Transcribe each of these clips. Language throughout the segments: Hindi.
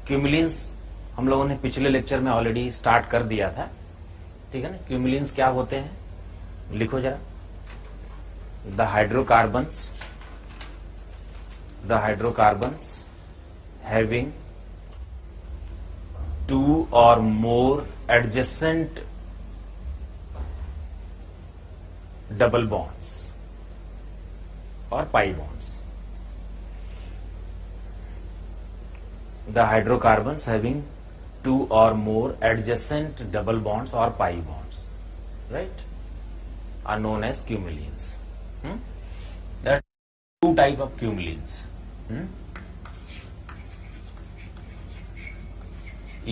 क्यूमुलिन्स हम लोगों ने पिछले लेक्चर में ऑलरेडी स्टार्ट कर दिया था, ठीक है ना। क्यूमुलिन्स क्या होते हैं, लिखो जरा। द हाइड्रोकार्बन्स हैविंग टू और मोर एडजेसेंट डबल बॉन्ड्स और pi bonds. The hydrocarbons having two or more adjacent double bonds or pi bonds, right, are known as cumulines. There are two type of cumulines.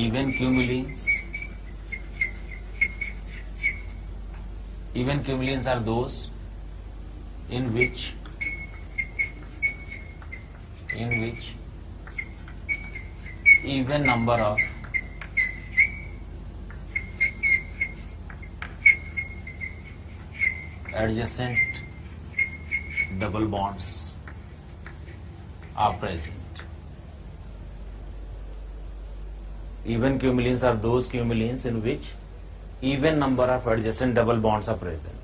Even cumulines. Even cumulines are those in which even number of adjacent double bonds are present. Even cumulines are those cumulines in which even number of adjacent double bonds are present.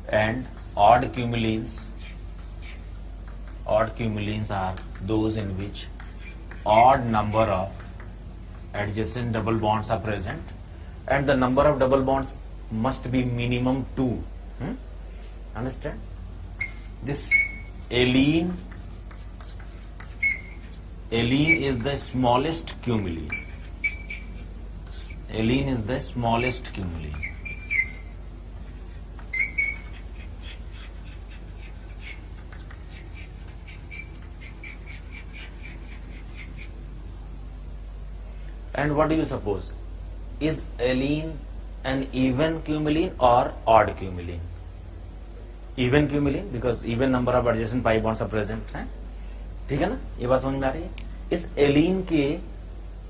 And odd cumulines are those in which odd number of adjacent double bonds are present, and the number of double bonds must be minimum 2. Understand? This alene is the smallest cumuline. Alene is the smallest cumuline. And what do you suppose? Is alene an even cumuline or odd cumuline? Even cumuline, because even number of adjacent pi bonds are present है, ठीक है ना। ये बात समझ में आ रही है। इस एलीन के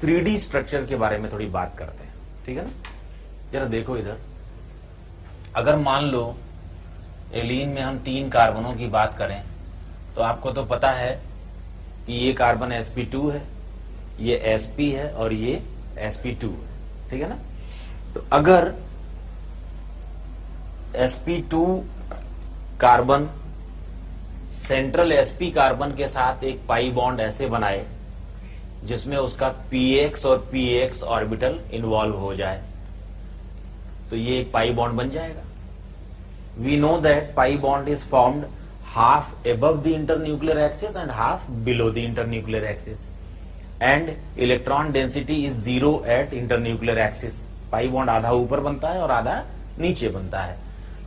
3D स्ट्रक्चर के बारे में थोड़ी बात करते हैं, ठीक है ना। जरा देखो इधर, अगर मान लो एलीन में हम 3 कार्बनों की बात करें तो आपको तो पता है कि ये कार्बन sp2 है, ये sp है और ये sp2 है, ठीक है ना। तो अगर sp2 carbon central sp carbon के साथ एक पाई बॉन्ड ऐसे बनाए जिसमें उसका px और px ऑर्बिटल इन्वॉल्व हो जाए, तो ये एक पाई बॉन्ड बन जाएगा। We know that pi bond is formed half above the internuclear axis and half below the internuclear axis, and electron density is 0 at internuclear axis. Pi bond आधा ऊपर बनता है और आधा नीचे बनता है।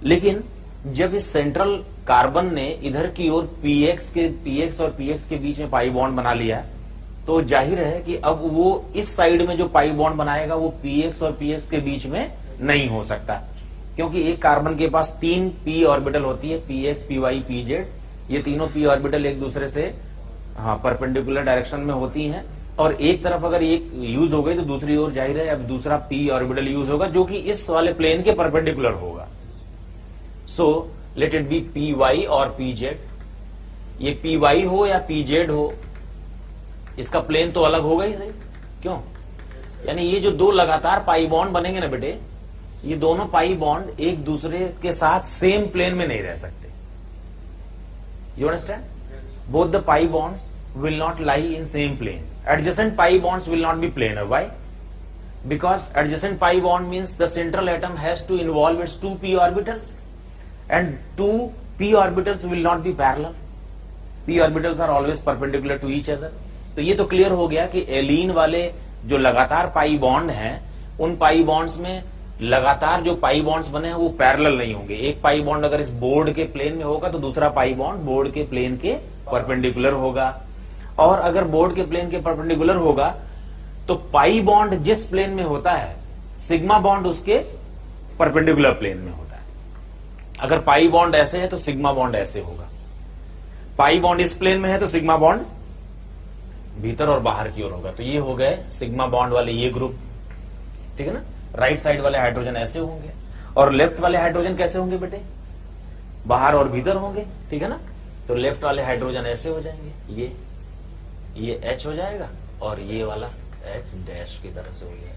लेकिन जब इस सेंट्रल कार्बन ने इधर की ओर px और px के बीच में पाई बॉन्ड बना लिया, तो जाहिर है कि अब वो इस साइड में जो पाई बॉन्ड बनाएगा वो px और px के बीच में नहीं हो सकता, क्योंकि एक कार्बन के पास 3 p ऑर्बिटल होती है, px, py, pz। ये तीनों p ऑर्बिटल एक दूसरे से परपेंडिकुलर डायरेक्शन में होती हैं, और एक तरफ अगर एक यूज हो गई तो दूसरी ओर जाहिर है अब दूसरा p ऑर्बिटल यूज होगा जो कि इस वाले प्लेन के परपेंडिकुलर होगा। So let it be py और pz। ये py हो या pz हो, इसका प्लेन तो अलग होगा ही, सही क्यों? यानी ये जो दो लगातार पाई बॉन्ड बनेंगे ना बेटे, ये दोनों पाई बॉन्ड एक दूसरे के साथ सेम प्लेन में नहीं रह सकते। You understand? Both the pi bonds will not lie in same plane. Adjacent pi bonds will not be planar. Why? Because adjacent pi bond means the central atom has to involve its 2 p orbitals, and 2 p orbitals will not be parallel. P orbitals are always perpendicular to each other. तो ये तो क्लियर हो गया कि एलीन वाले जो लगातार पाई बॉन्ड हैं, उन पाई बॉन्ड्स में लगातार जो पाई बॉन्ड्स बने हैं वो पैरेलल नहीं होंगे। एक पाई बॉन्ड अगर इस बोर्ड के प्लेन में होगा तो दूसरा पाई बॉन्ड बोर्ड के प्लेन के परपेंडिकुलर होगा, और अगर बोर्ड के प्लेन के परपेंडिकुलर होगा तो पाई बॉन्ड जिस प्लेन में होता है, सिग्मा बॉन्ड उसके परपेंडिकुलर प्लेन में होता है। अगर पाई बॉन्ड ऐसे है तो सिग्मा बॉन्ड ऐसे होगा। पाई बॉन्ड इस प्लेन में है तो सिग्मा बॉन्ड भीतर और बाहर की ओर होगा। तो ये हो गए सिग्मा बॉन्ड वाले ये ग्रुप, ठीक है ना। राइट साइड वाले हाइड्रोजन ऐसे होंगे और लेफ्ट वाले हाइड्रोजन कैसे होंगे बेटे? बाहर और भीतर होंगे, ठीक है ना। तो लेफ्ट वाले हाइड्रोजन ऐसे हो जाएंगे, ये H हो जाएगा और ये वाला H डैश की तरह से हो गया।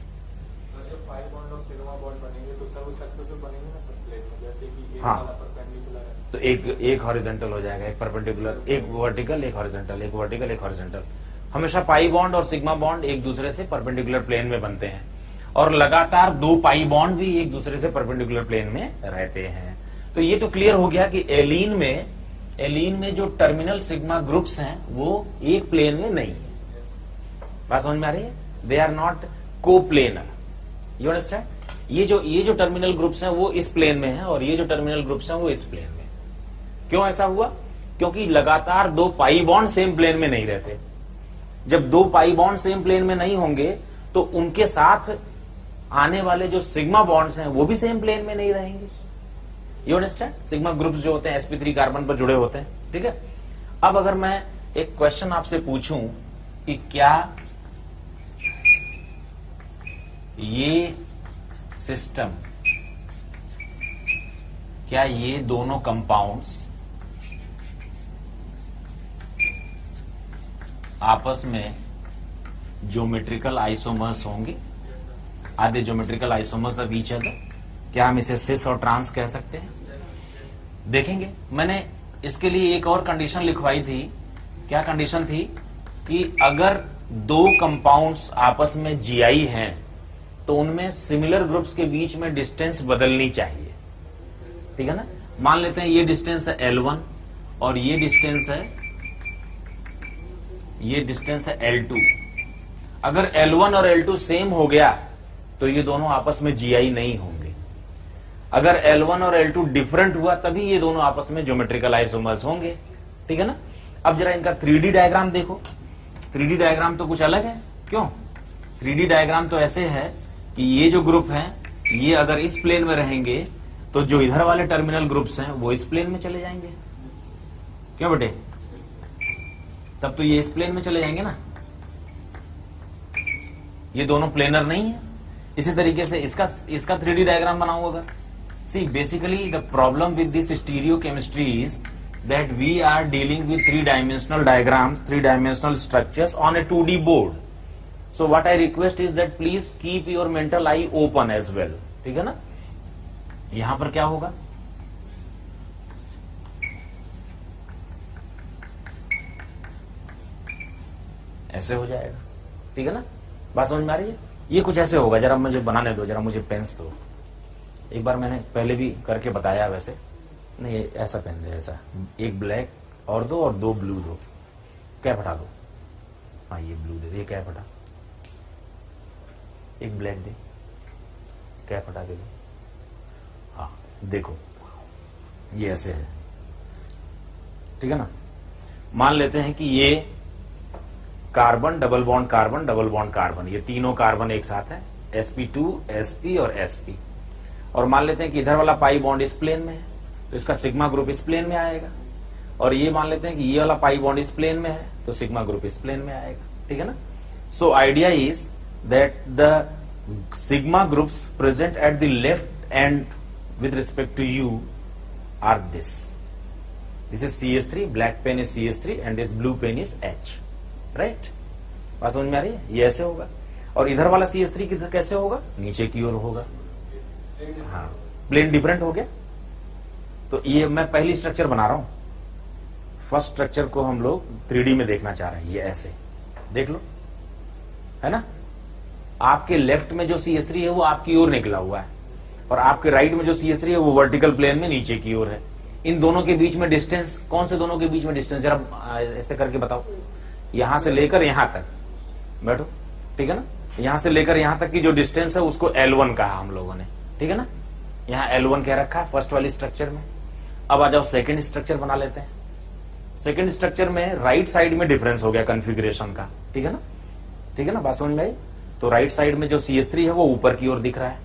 तो जब पाई बॉन्ड और सिग्मा बॉन्ड बनेंगे तो सब सक्सेसिव बनेंगे ना सब प्लेन में, जैसे कि एक हाँ। वाला परपेंडिकुलर है तो एक हॉरिजॉन्टल हो जाएगा, एक परपेंडिकुलर, एक वर्टिकल, एक हॉरिजॉन्टल, एक वर्टिकल, एक हॉरिजॉन्टल। हमेशा पाई बॉन्ड और सिग्मा बॉन्ड एक दूसरे से परपेंडिकुलर प्लेन में बनते हैं और लगातार दो पाई बॉन्ड भी एक दूसरे से परपेंडिकुलर प्लेन में रहते हैं। तो ये तो क्लियर हो गया कि एलीन में जो टर्मिनल सिग्मा ग्रुप्स हैं वो एक प्लेन में नहीं है। बात समझ में आ रही है? दे आर नॉट को प्लेनर, यू अंडरस्टैंड। ये जो टर्मिनल ग्रुप्स हैं वो इस प्लेन में है और ये जो टर्मिनल ग्रुप्स हैं वो इस प्लेन में। क्यों ऐसा हुआ? क्योंकि लगातार दो पाई बॉन्ड सेम प्लेन में नहीं रहते। जब दो पाई बॉन्ड सेम प्लेन में नहीं होंगे तो उनके साथ आने वाले जो सिग्मा बॉन्ड्स हैं वो भी सेम प्लेन में नहीं रहेंगे, यू अंडरस्टैंड। सिग्मा ग्रुप्स जो होते हैं sp3 कार्बन पर जुड़े होते हैं, ठीक है। अब अगर मैं एक क्वेश्चन आपसे पूछूं कि क्या ये सिस्टम, क्या ये दोनों कंपाउंड्स आपस में ज्योमेट्रिकल आइसोमर्स होंगे? Are they geometrical isomers of each other? क्या हम इसे सिस और ट्रांस कह सकते हैं? देखेंगे। मैंने इसके लिए एक और कंडीशन लिखवाई थी। क्या कंडीशन थी? कि अगर दो कंपाउंड्स आपस में जीआई हैं तो उनमें सिमिलर ग्रुप्स के बीच में डिस्टेंस बदलनी चाहिए, ठीक है ना। मान लेते हैं ये डिस्टेंस है L1 और ये डिस्टेंस है L2। अगर L1 और L2 सेम हो गया तो ये दोनों आपस में जीआई नहीं होंगे। अगर L1 और L2 डिफरेंट हुआ तभी ये दोनों आपस में ज्योमेट्रिकल आइसोमर्स होंगे, ठीक है ना। अब जरा इनका 3D डायग्राम देखो। 3D डायग्राम तो कुछ अलग है। क्यों? 3D डायग्राम तो ऐसे है कि ये जो ग्रुप हैं ये अगर इस प्लेन में रहेंगे तो जो इधर वाले टर्मिनल ग्रुप्स हैं वो इस प्लेन में चले जाएंगे। क्यों बेटे? तब तो ये इस प्लेन में चले जाएंगे ना, ये दोनों प्लेनर नहीं है। इसी तरीके से इसका 3D डायग्राम बनाऊं अगर। See basically the problem with this stereochemistry is that we are dealing with 3 dimensional diagram, 3 dimensional structures on a 2D board. So what I request is that please keep your mental eye open as well, ठीक है ना। यहां पर क्या होगा? ऐसे हो जाएगा, ठीक है ना। बात समझ में आ रही है? ये कुछ ऐसे होगा। जरा मुझे बनाने दो, जरा मुझे पेन्स दो। एक बार मैंने पहले भी करके बताया वैसे। नहीं ऐसा पेन दे, ऐसा एक ब्लैक और दो और दो ब्लू दो। कैप हटा दो। हाँ ये ब्लू दे दे, कैप हटा। एक ब्लैक दे, कैप हटा के दो। हाँ देखो ये ऐसे है, ठीक है ना। मान लेते हैं कि ये carbon double bond carbon double bond carbon, ये तीनों कार्बन एक साथ है, sp2 sp और sp। और मान लेते हैं कि इधर वाला पाई बॉन्ड इस प्लेन में है तो इसका सिग्मा ग्रुप इस प्लेन में आएगा। और ये मान लेते हैं कि ये वाला पाई बॉन्ड इस प्लेन में है तो सिग्मा ग्रुप इस प्लेन में आएगा, ठीक है ना। So idea is that the sigma groups present at the left end with respect to you are this. This is CH3, black pen is CH3 and this blue pen is H, right? बात समझ में आ रही है? ये ऐसे होगा। और इधर वाला CH3 किधर कैसे होगा? नीचे की ओर होगा। हाँ प्लेन डिफरेंट हो गया। तो ये मैं पहली स्ट्रक्चर बना रहा हूं। फर्स्ट स्ट्रक्चर को हम लोग 3D में देखना चाह रहे हैं। ये ऐसे देख लो, है ना। आपके लेफ्ट में जो CH3 है वो आपकी ओर निकला हुआ है और आपके राइट में जो CH3 है वो वर्टिकल प्लेन में नीचे की ओर है। इन दोनों के बीच में डिस्टेंस, कौन से दोनों के बीच में डिस्टेंस, जरा ऐसे करके बताओ। यहां से लेकर यहां तक बैठो, ठीक है ना। यहां से लेकर यहां तक की जो डिस्टेंस है उसको L1 कहा हम लोगों ने, ठीक है ना। यहां L1 कह रखा है फर्स्ट वाली स्ट्रक्चर में। अब आ जाओ सेकेंड स्ट्रक्चर बना लेते हैं। सेकेंड स्ट्रक्चर में राइट साइड में डिफरेंस हो गया कॉन्फ़िगरेशन का, ठीक है ना, ठीक है ना। बात समझ में आई? तो राइट साइड में जो CH3 है वो ऊपर की ओर दिख रहा है।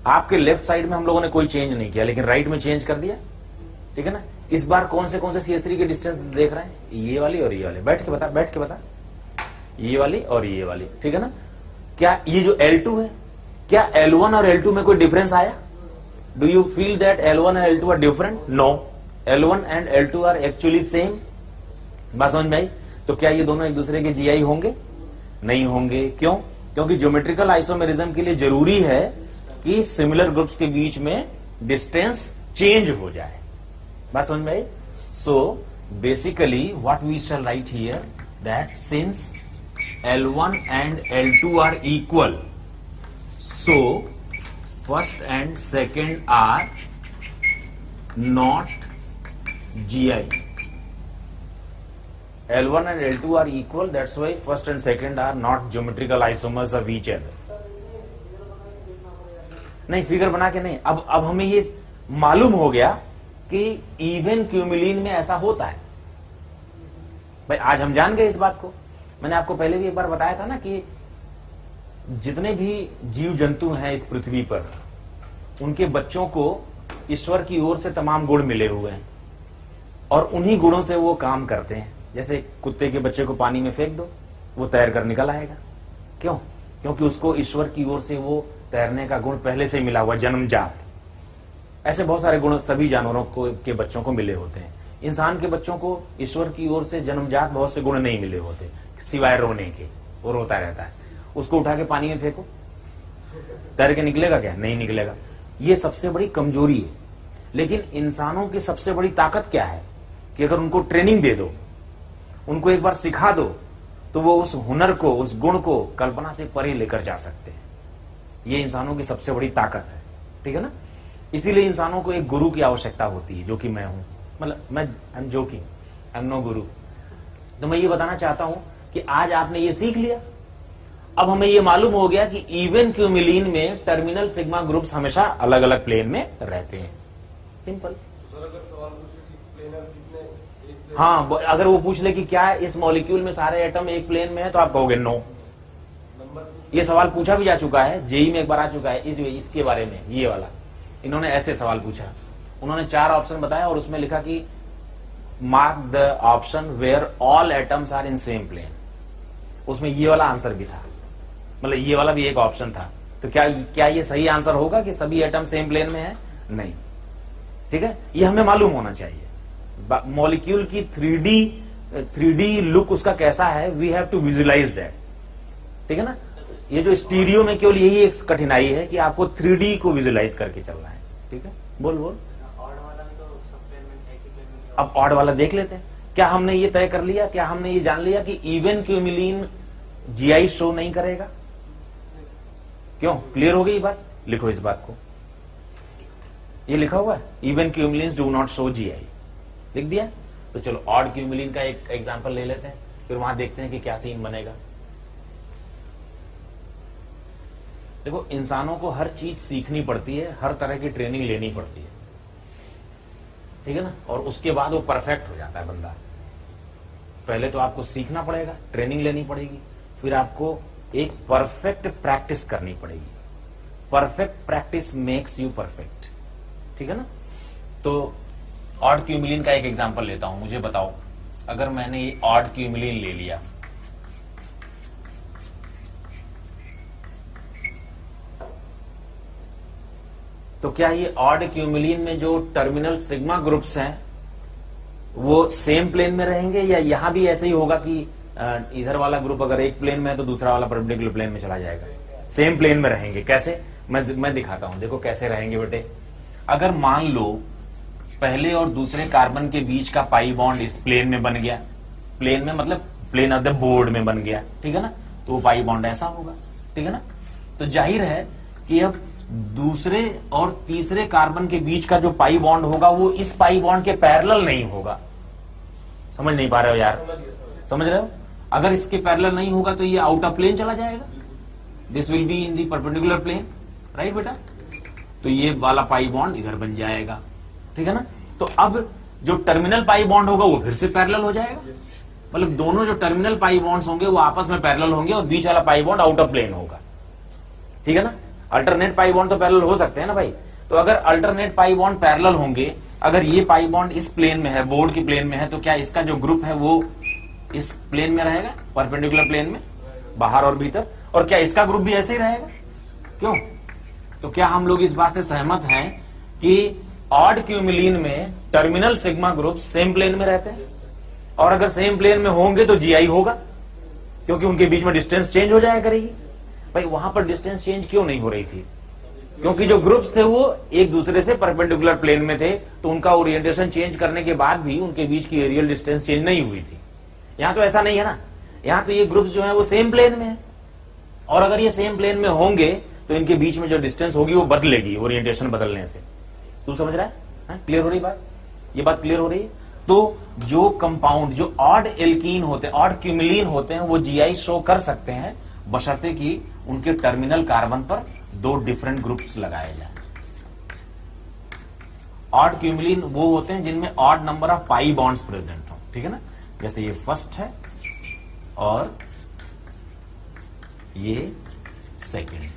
आपके लेफ्ट साइड में हम लोगों ने कोई चेंज नहीं किया लेकिन राइट में चेंज कर दिया, ठीक है ना। इस बार कौन से CH3 के डिस्टेंस देख रहे हैं? ये वाली और ये वाली। बैठ के बता, ये वाली और ये वाली, ठीक है ना। क्या ये जो L2 है, क्या L1 और L2 में कोई डिफरेंस आया? Do you feel that L1 and L2 are different? No, L1 and L2 are actually same. बात समझ में आई? तो क्या ये दोनों एक दूसरे के जीआई होंगे? नहीं होंगे। क्यों? क्योंकि ज्योमेट्रिकल आइसोमेरिज्म के लिए जरूरी है कि सिमिलर ग्रुप्स के बीच में डिस्टेंस चेंज हो जाए। बात समझ में आई? So basically what we shall write here that since L1 and L2 are equal, so first and second are not GI. L1 and L2 are equal, that's why first and second are not geometrical isomers of each other. नहीं, फिगर बना के नहीं। अब हमें ये मालूम हो गया कि इवन क्यूमिलीन में ऐसा होता है। भाई आज हम जान गए इस बात को। मैंने आपको पहले भी एक बार बताया था ना कि जितने भी जीव जंतु हैं इस पृथ्वी पर, उनके बच्चों को ईश्वर की ओर से तमाम गुण मिले हुए हैं और उन्हीं गुणों से वो काम करते हैं। जैसे कुत्ते के बच्चे को पानी में फेंक दो, वो तैर कर निकल आएगा। क्यों? क्योंकि उसको ईश्वर की ओर से वो तैरने का गुण पहले से मिला हुआ, जन्मजात। ऐसे बहुत सारे गुण सभी जानवरों के बच्चों को मिले होते हैं। इंसान के बच्चों को ईश्वर की ओर से जन्मजात बहुत से गुण नहीं मिले होते, सिवाय रोने के। वो रोता रहता है, उसको उठा के पानी में फेंको, तैर के निकलेगा क्या? नहीं निकलेगा। ये सबसे बड़ी कमजोरी है। लेकिन इंसानों की सबसे बड़ी ताकत क्या है कि अगर उनको ट्रेनिंग दे दो, उनको एक बार सिखा दो, तो वो उस हुनर को, उस गुण को कल्पना से परे लेकर जा सकते हैं। ये इंसानों की सबसे बड़ी ताकत है। ठीक है ना? इसीलिए इंसानों को एक गुरु की आवश्यकता होती है, जो कि मैं हूं। मतलब मैं I am joking, I am no guru. तो मैं ये बताना चाहता हूं कि आज आपने ये सीख लिया। अब हमें ये मालूम हो गया कि इवन क्यूमिलीन में टर्मिनल सिग्मा ग्रुप्स हमेशा अलग अलग प्लेन में रहते हैं। सिंपल। हाँ, अगर वो पूछ ले कि क्या इस मॉलिक्यूल में सारे एटम एक प्लेन में है, तो आप कहोगे नो। ये सवाल पूछा भी जा चुका है, जेई में एक बार आ चुका है इसके बारे में। ये वाला इन्होंने ऐसे सवाल पूछा, उन्होंने 4 ऑप्शन बताया और उसमें लिखा कि mark the option where all atoms are in same plane. उसमें ये वाला आंसर भी था, मतलब ये वाला भी एक ऑप्शन था। तो क्या ये सही आंसर होगा कि सभी एटम सेम प्लेन में है? नहीं। ठीक है, ये हमें मालूम होना चाहिए। मॉलिक्यूल की 3D लुक उसका कैसा है, we have to visualise that. ठीक है ना? ये जो स्टीरियो में केवल यही एक कठिनाई है कि आपको 3D को विजुअलाइज करके चलना है। ठीक है, बोल। अब ऑड वाला देख लेते हैं। क्या हमने ये तय कर लिया, क्या हमने ये जान लिया कि इवन क्यूमिलीन जीआई शो नहीं करेगा? क्यों? क्लियर हो गई बात? लिखो इस बात को। ये लिखा हुआ है, even cumulenes do not show GI. लिख दिया? तो चलो ऑड क्यूमिलीन का एक एग्जांपल ले लेते हैं, फिर वहां देखते हैं कि क्या सीन बनेगा। देखो, इंसानों को हर चीज सीखनी पड़ती है, हर तरह की ट्रेनिंग लेनी पड़ती है। ठीक है ना? और उसके बाद वो परफेक्ट हो जाता है बंदा। पहले तो आपको सीखना पड़ेगा, ट्रेनिंग लेनी पड़ेगी, फिर आपको एक परफेक्ट प्रैक्टिस करनी पड़ेगी। Perfect practice makes you perfect. ठीक है ना? तो ऑड क्यूमिलीन का एक एग्जांपल लेता हूं। मुझे बताओ, अगर मैंने ये ऑड क्यूमिलीन ले लिया, तो क्या ये ऑड क्यूमिलीन में जो टर्मिनल सिग्मा ग्रुप्स हैं वो सेम प्लेन में रहेंगे, या यहां भी ऐसे ही होगा कि इधर वाला ग्रुप अगर एक प्लेन में है तो दूसरा वाला परपेंडिकुलर प्लेन में चला जाएगा? सेम प्लेन में रहेंगे। कैसे? मैं दिखाता हूं। देखो कैसे रहेंगे बेटे। अगर मान लो पहले और दूसरे कार्बन के बीच का पाई बॉन्ड इस प्लेन में बन गया, प्लेन में मतलब प्लेन ऑफ द बोर्ड में बन गया। ठीक है ना? तो वो पाई बॉन्ड ऐसा होगा। ठीक है ना? तो जाहिर है कि अब दूसरे और तीसरे कार्बन के बीच का जो पाई बॉन्ड होगा वो इस पाई बॉन्ड के पैरेलल नहीं होगा। समझ नहीं पा रहे हो यार? समझ रहे हो? अगर इसके पैरेलल नहीं होगा तो ये आउट ऑफ प्लेन चला जाएगा। This will be in the perpendicular plane, right बेटा? तो ये वाला पाई बॉन्ड इधर बन जाएगा। ठीक है ना? तो अब जो टर्मिनल पाई बॉन्ड होगा वो फिर से पैरेलल हो जाएगा। मतलब दोनों जो टर्मिनल पाई बॉन्ड्स होंगे वो आपस में पैरेलल होंगे और बीच वाला pi bond out of plane होगा। ठीक है ना? अल्टरनेट पाई बॉन्ड तो पैरेलल हो सकते हैं ना भाई। तो अगर अल्टरनेट पाई बॉन्ड पैरेलल होंगे, अगर ये पाई बॉन्ड इस प्लेन में है, बोर्ड की प्लेन में है, तो क्या इसका जो ग्रुप है वो इस प्लेन में रहेगा, परपेंडिकुलर प्लेन में, बाहर और भीतर? और क्या इसका ग्रुप भी ऐसे ही रहेगा? क्यों? तो क्या हम लोग इस बात से सहमत हैं कि ऑड क्यूमिलीन में terminal sigma group same plane में रहते हैं? और अगर सेम प्लेन में होंगे तो जीआई होगा। क्योंकि उनके बीच में डिस्टेंस चेंज हो जाया करेगी। भाई वहां पर डिस्टेंस चेंज क्यों नहीं हो रही थी? क्योंकि जो ग्रुप्स थे वो एक दूसरे से परपेंडिकुलर प्लेन में थे, तो उनका ओरिएंटेशन चेंज करने के बाद भी उनके बीच की एरियल डिस्टेंस चेंज नहीं हुई थी। यहां तो ऐसा नहीं है ना, यहां तो ये ग्रुप्स जो है वो सेम प्लेन में है, और अगर ये सेम प्लेन में होंगे तो इनके बीच में जो डिस्टेंस होगी वो बदलेगी ओरिएंटेशन बदलने से। तू समझ रहा है? क्लियर हो रही बात? ये बात क्लियर हो रही है? तो जो कंपाउंड, जो ऑड एल्कीन होते हैं, ऑड क्यूमिलीन होते हैं, वो जीआई शो कर सकते हैं बशर्ते कि उनके टर्मिनल कार्बन पर दो डिफरेंट ग्रुप्स लगाए जाए। ऑड क्यूमिलीन वो होते हैं जिनमें odd number of pi bonds present हो, ठीक है ना? जैसे ये फर्स्ट है और ये second.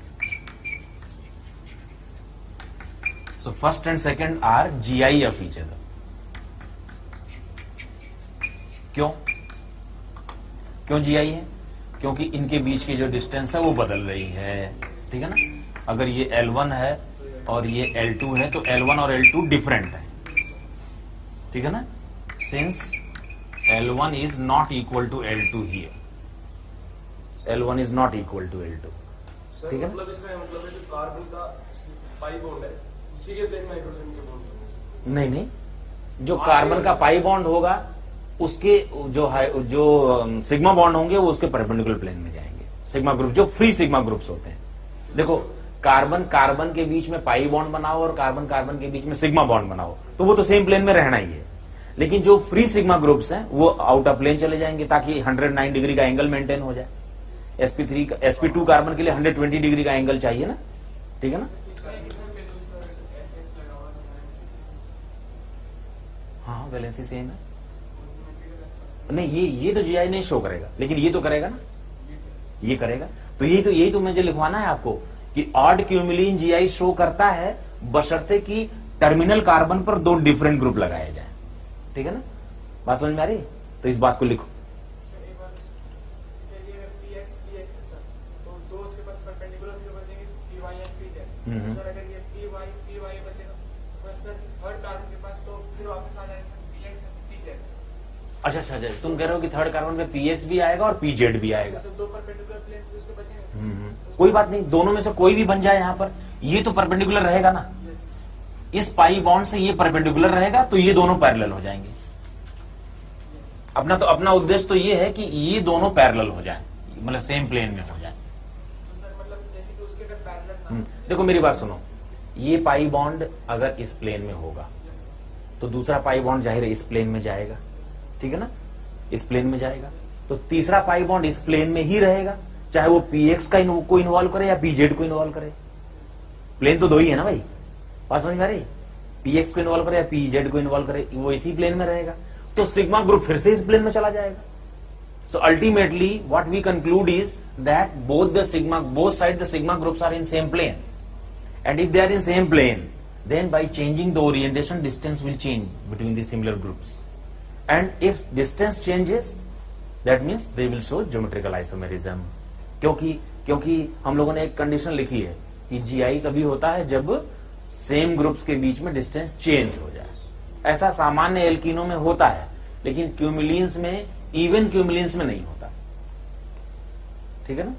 So first and second are GI of each other. क्यों जीआई है? क्योंकि इनके बीच की जो डिस्टेंस है वो बदल रही है, ठीक है ना? अगर ये L1 है और ये L2 है तो L1 और L2 डिफरेंट है, ठीक है ना? Since L1 is not equal to L2 here, L1 is not equal to L2, ठीक है? मतलब इसका मतलब है जो कार्बन का पाई बॉन्ड है उसी के प्लेन में हाइड्रोजन के बॉन्ड होंगे। नहीं, जो कार्बन का पाई बॉन्ड होगा उसके जो सिग्मा बॉन्ड होंगे वो उसके परपेंडिकुलर प्लेन में जाएंगे। सिग्मा ग्रुप, जो फ्री सिग्मा ग्रुप्स होते हैं। देखो, कार्बन कार्बन के बीच में पाई बॉन्ड बनाओ और कार्बन कार्बन के बीच में सिग्मा बॉन्ड बनाओ तो वो तो सेम प्लेन में रहना ही है, लेकिन जो फ्री सिग्मा ग्रुप्स हैं वो आउट ऑफ प्लेन चले जाएंगे ताकि 109 डिग्री का एंगल मेंटेन हो जाए। sp2 कार्बन के लिए 120 डिग्री का एंगल चाहिए ना, ठीक है ना? हाँ, वैलेंसी सेम है। नहीं, ये तो जीआई नहीं शो करेगा, लेकिन ये तो करेगा ना, ये करेगा। तो यही तो मुझे लिखवाना है आपको कि ऑड क्यूमिलीन जीआई शो करता है बशर्ते कि टर्मिनल कार्बन पर दो डिफरेंट ग्रुप लगाए जाए, ठीक है ना? बात समझ में आ रही? तो इस बात को लिखो। अच्छा, तुम कह रहे हो कि थर्ड कार्बन पे पीएक्स भी आएगा और पीजेड भी आएगा। दो परपेंडिकुलर प्लेन उसके बचेंगे। कोई बात नहीं, दोनों में से कोई भी बन जाए यहां पर, ये तो परपेंडिकुलर रहेगा ना। इस पाई बॉन्ड से ये परपेंडिकुलर रहेगा तो ये दोनों पैरेलल हो जाएंगे। अपना उद्देश्य तो ये है कि ये दोनों पैरेलल हो जाए, मतलब सेम प्लेन में हो जाए। देखो मेरी बात सुनो, ये पाई बॉन्ड अगर इस प्लेन में होगा तो दूसरा पाई बॉन्ड जाहिर है इस प्लेन में जाएगा, ठीक है ना? इस प्लेन में जाएगा तो तीसरा पाई बॉन्ड इस प्लेन में ही रहेगा, चाहे वो पीएक्स को इन्वॉल्व करे या पीजेड को इन्वॉल्व करे। प्लेन तो दो ही है ना भाई, बात समझ में आ रही? पीएक्स को इन्वॉल्व करे या पीजेड को इन्वॉल्व करे, वो इसी प्लेन में रहेगा। तो सिग्मा ग्रुप फिर से इस प्लेन में चला जाएगा। So ultimately what we conclude is that both side the sigma groups are in same plane, and if they are in same plane then by changing the orientation distance will change between the similar groups, and if distance changes that means they will show geometrical isomerism। क्योंकि हम लोगों ने एक कंडीशन लिखी है कि जीआई तभी होता है जब सेम ग्रुप्स के बीच में डिस्टेंस चेंज हो जाए। ऐसा सामान्य एल्कीनों में होता है, लेकिन क्यूमिलीन्स में, इवन क्यूमिलीन्स में नहीं होता, ठीक है ना?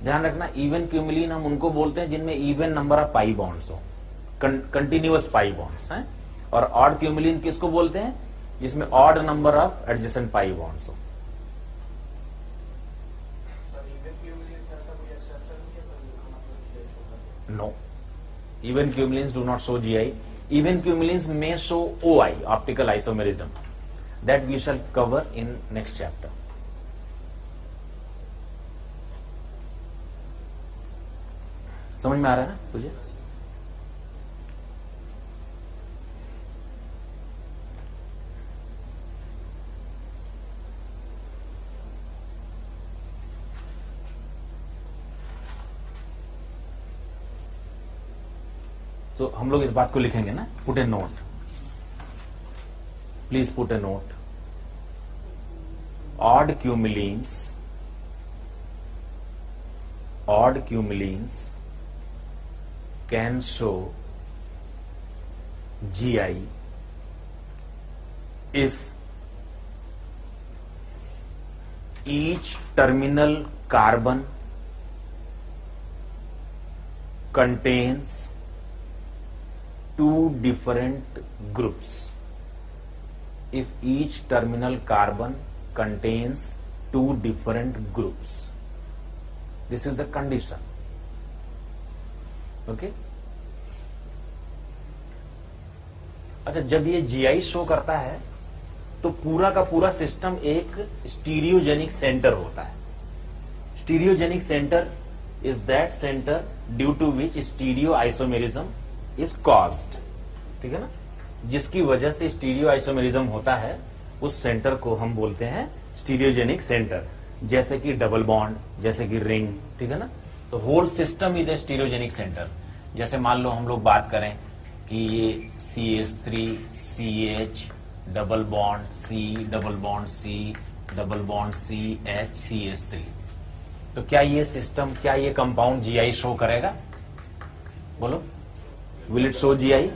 ध्यान रखना, इवन क्यूमिलीन हम उनको बोलते हैं जिनमें even number of pi bonds हो, कंटिन्यूअस पाई बॉन्ड्स हैं। और ऑड क्यूमिलीन किसको बोलते हैं? जिसमें odd number of adjacent pi bonds हो। No, even cumulins do not show GI. Even cumulins may show OI, optical isomerism, that we shall cover in next chapter. समझ में आ रहा है ना तुझे? तो हम लोग इस बात को लिखेंगे ना, put a note, please put a note. Odd cumulenes can show GI if each terminal carbon contains two different groups. If each terminal carbon contains two different groups, this is the condition. Okay? अच्छा, जब ये जीआई शो करता है तो पूरा का पूरा सिस्टम एक स्टीरियोजेनिक सेंटर होता है. Stereogenic centre is that centre due to which stereo isomerism is caused. ठीक है ना? जिसकी वजह से स्टीरियो आइसोमेरिज्म होता है, उस सेंटर को हम बोलते हैं स्टीरियोजेनिक सेंटर. जैसे कि डबल बॉन्ड, जैसे कि रिंग. ठीक है ना? तो whole system is a stereogenic centre. जैसे मान लो हम लोग बात करें कि ये CH3 CH double bond C double bond C double bond CH CH3. तो क्या ये सिस्टम, क्या ये कंपाउंड GI शो करेगा? बोलो, will it show GI?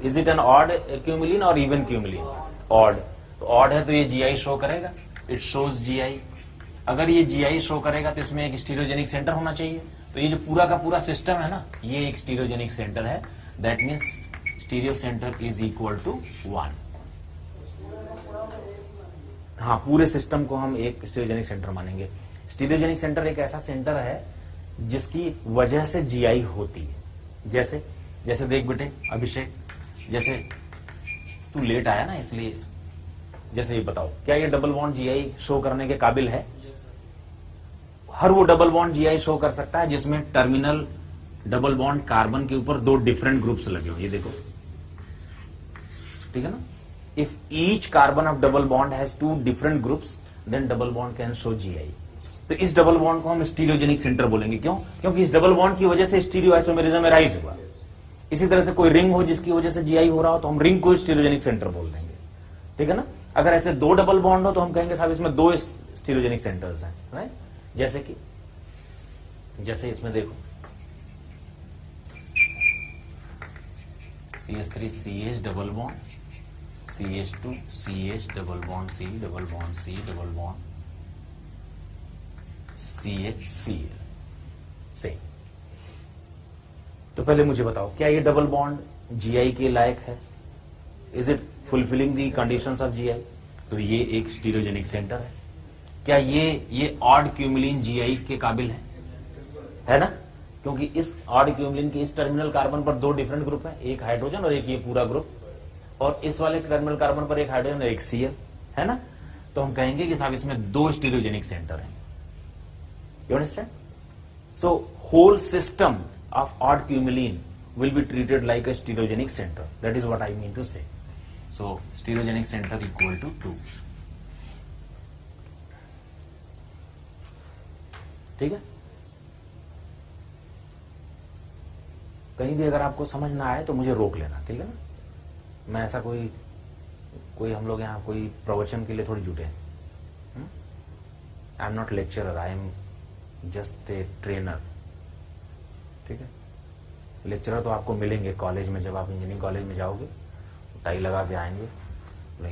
Is it an odd cumulene or even cumulene? Odd. तो ऑड है तो ये GI शो करेगा. It shows GI. अगर ये GI शो करेगा तो इसमें एक स्टीरियोजेनिक सेंटर होना चाहिए. तो ये जो पूरा का पूरा सिस्टम है ना, ये एक स्टीरियोजेनिक सेंटर है. That means stereo centre is equal to 1. हाँ, पूरे सिस्टम को हम एक स्टीरियोजेनिक सेंटर मानेंगे. स्टीरियोजेनिक सेंटर एक ऐसा सेंटर है जिसकी वजह से जीआई होती है. जैसे जैसे देख बेटे अभिषेक, जैसे तू लेट आया ना, इसलिए जैसे ये बताओ, क्या ये डबल बॉन्ड जीआई शो करने के काबिल है? हर वो डबल बॉन्ड जीआई शो कर सकता है जिसमें टर्मिनल डबल बॉन्ड कार्बन के ऊपर दो डिफरेंट ग्रुप्स लगे हो. ये देखो, ठीक है ना? If each carbon of double bond has two different groups, then double bond can show GI. तो इस डबल बॉन्ड को हम स्टीरियोजेनिक सेंटर बोलेंगे. क्यों? क्योंकि इस डबल बॉन्ड की वजह से स्टीरियो आइसोमेरिज्म राइज हुआ. इसी तरह से कोई रिंग हो जिसकी वजह से जीआई हो रहा हो, तो हम रिंग को स्टीरियोजेनिक सेंटर बोल देंगे. ठीक है ना? अगर ऐसे दो डबल बॉन्ड हो तो हम कहेंगे साहब इसमें दो स्टीरियोजेनिक सेंटर्स हैं, राइट? जैसे कि जैसे इसमें देखो CH3 CH double bond, CH2 CH double bond C double bond C double bond CHCl. सही. तो पहले मुझे बताओ, क्या ये डबल बॉन्ड जीआई के लायक है? Is it fulfilling the conditions of GI? तो ये एक स्टीरियोजेनिक सेंटर है. क्या ये ऑड क्यूमुलिन जीआई के काबिल है ना? क्योंकि इस ऑड क्यूमुलिन के इस टर्मिनल कार्बन पर दो डिफरेंट ग्रुप है, एक हाइड्रोजन और एक ये पूरा ग्रुप, और इस वाले टर्मिनल कार्बन पर एक हाइड्रोजन और एक Cl, है ना? तो हम कहेंगे कि साहब इसमें दो स्टीरियोजेनिक सेंटर है. You understand? So whole system of odd cumulene will be treated like a stereogenic center. That is what I mean to say. So stereogenic center equal to 2. ठीक है? कहीं भी अगर आपको समझ ना आए तो मुझे रोक लेना, ठीक है ना? मैं ऐसा कोई हम लोग यहाँ कोई प्रवचन के लिए थोड़ी जुटे हैं. I am not lecturer, I am just a trainer. ठीक है? लेक्चरर तो आपको मिलेंगे कॉलेज में, जब आप इंजीनियरिंग कॉलेज में जाओगे, टाई लगा के आएंगे,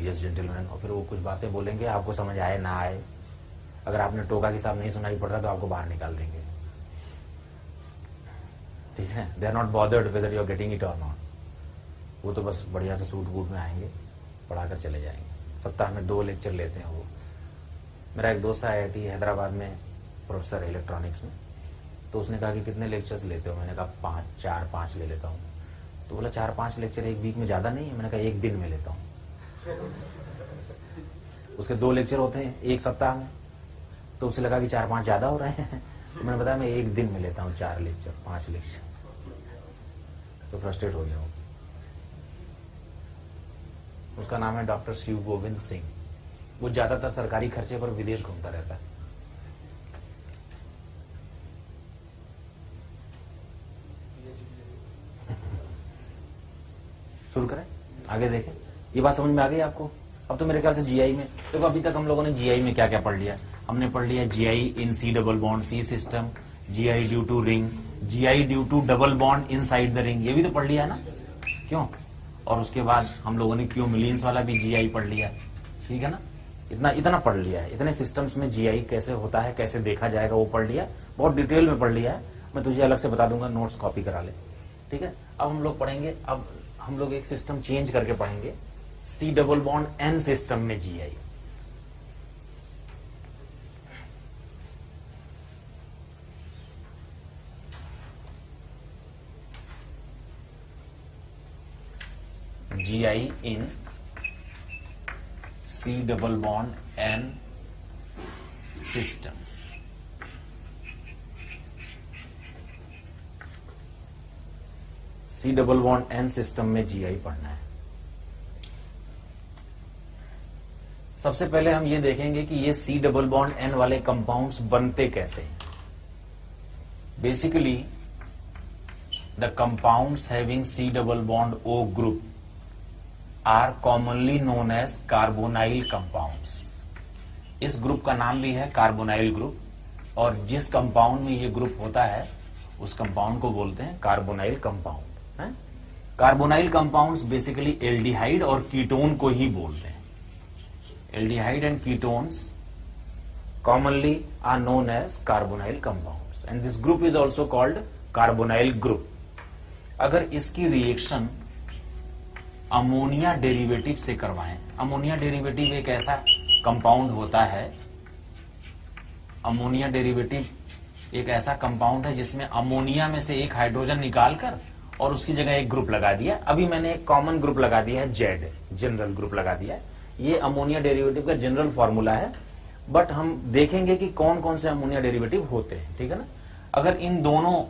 यस जेंटलमैन, और फिर वो कुछ बातें बोलेंगे, आपको समझ आए ना आए. अगर आपने टोका के साथ नहीं सुनाई पड़ रहा तो आपको बाहर निकाल देंगे. ठीक है? They are not bothered whether you are getting it or not. वो तो बस बढ़िया से सूट बूट में आएंगे, पढ़ाकर चले जाएंगे. सप्ताह में 2 लेक्चर लेते हैं वो. मेरा एक दोस्त है IIT हैदराबाद में प्रोफेसर है इलेक्ट्रॉनिक्स में, तो उसने कहा कि कितने लेक्चर्स लेते हो? मैंने कहा 4-5 ले लेता हूँ. तो बोला 4-5 लेक्चर एक वीक में ज्यादा नहीं है? मैंने कहा एक दिन में लेता हूँ. उसके 2 लेक्चर होते हैं एक सप्ताह में, तो उसे लगा कि 4-5 ज्यादा हो रहे हैं. तो मैंने बताया मैं एक दिन में लेता हूँ 4 लेक्चर 5 लेक्चर. तो फ्रस्ट्रेट हो गया वो. उसका नाम है डॉक्टर शिव गोविंद सिंह. वो ज्यादातर सरकारी खर्चे पर विदेश घूमता रहता है. शुरू करें, आगे देखें. ये बात समझ में आ गई आपको? अब तो मेरे ख्याल से जीआई में देखो, अभी तक हम लोगों ने जीआई में क्या क्या पढ़ लिया. हमने पढ़ लिया GI in C double bond C system, GI due to ring, GI due to double bond inside the ring. ये भी तो पढ़ लिया है ना? क्यों? और उसके बाद हम लोगों ने क्यूमुलिन्स वाला भी जीआई पढ़ लिया. ठीक है ना? इतना इतना पढ़ लिया है, इतने सिस्टम्स में जीआई कैसे होता है, कैसे देखा जाएगा वो पढ़ लिया, बहुत डिटेल में पढ़ लिया है। मैं तुझे अलग से बता दूंगा, नोट्स कॉपी करा ले, ठीक है। अब हम लोग पढ़ेंगे, अब हम लोग एक सिस्टम चेंज करके पढ़ेंगे, C double bond N system में GI. GI in C double bond N system. C double bond N system में GI पढ़ना है। सबसे पहले हम ये देखेंगे कि ये C double bond N वाले कंपाउंड्स बनते कैसे हैं। Basically the compounds having C double bond O group are commonly known as carbonyl compounds. इस ग्रुप का नाम भी है कार्बोनाइल ग्रुप, और जिस कंपाउंड में ये ग्रुप होता है उस कंपाउंड को बोलते हैं कार्बोनाइल कंपाउंड है। कार्बोनाइल कंपाउंड्स बेसिकली एल्डिहाइड और कीटोन को ही बोलते हैं। Aldehyde and ketones commonly are known as carbonyl compounds and this group is also called carbonyl group. अगर इसकी रिएक्शन अमोनिया डेरिवेटिव से करवाएं, अमोनिया डेरिवेटिव एक ऐसा कंपाउंड होता है, अमोनिया डेरिवेटिव एक ऐसा कंपाउंड है जिसमें अमोनिया में से एक हाइड्रोजन निकालकर और उसकी जगह एक ग्रुप लगा दिया। अभी मैंने एक कॉमन ग्रुप लगा दिया है, जेड, जनरल ग्रुप लगा दिया है। ये अमोनिया डेरिवेटिव का जनरल फॉर्मूला है, बट हम देखेंगे कि कौन कौन से अमोनिया डेरिवेटिव होते हैं, ठीक है ना। अगर इन दोनों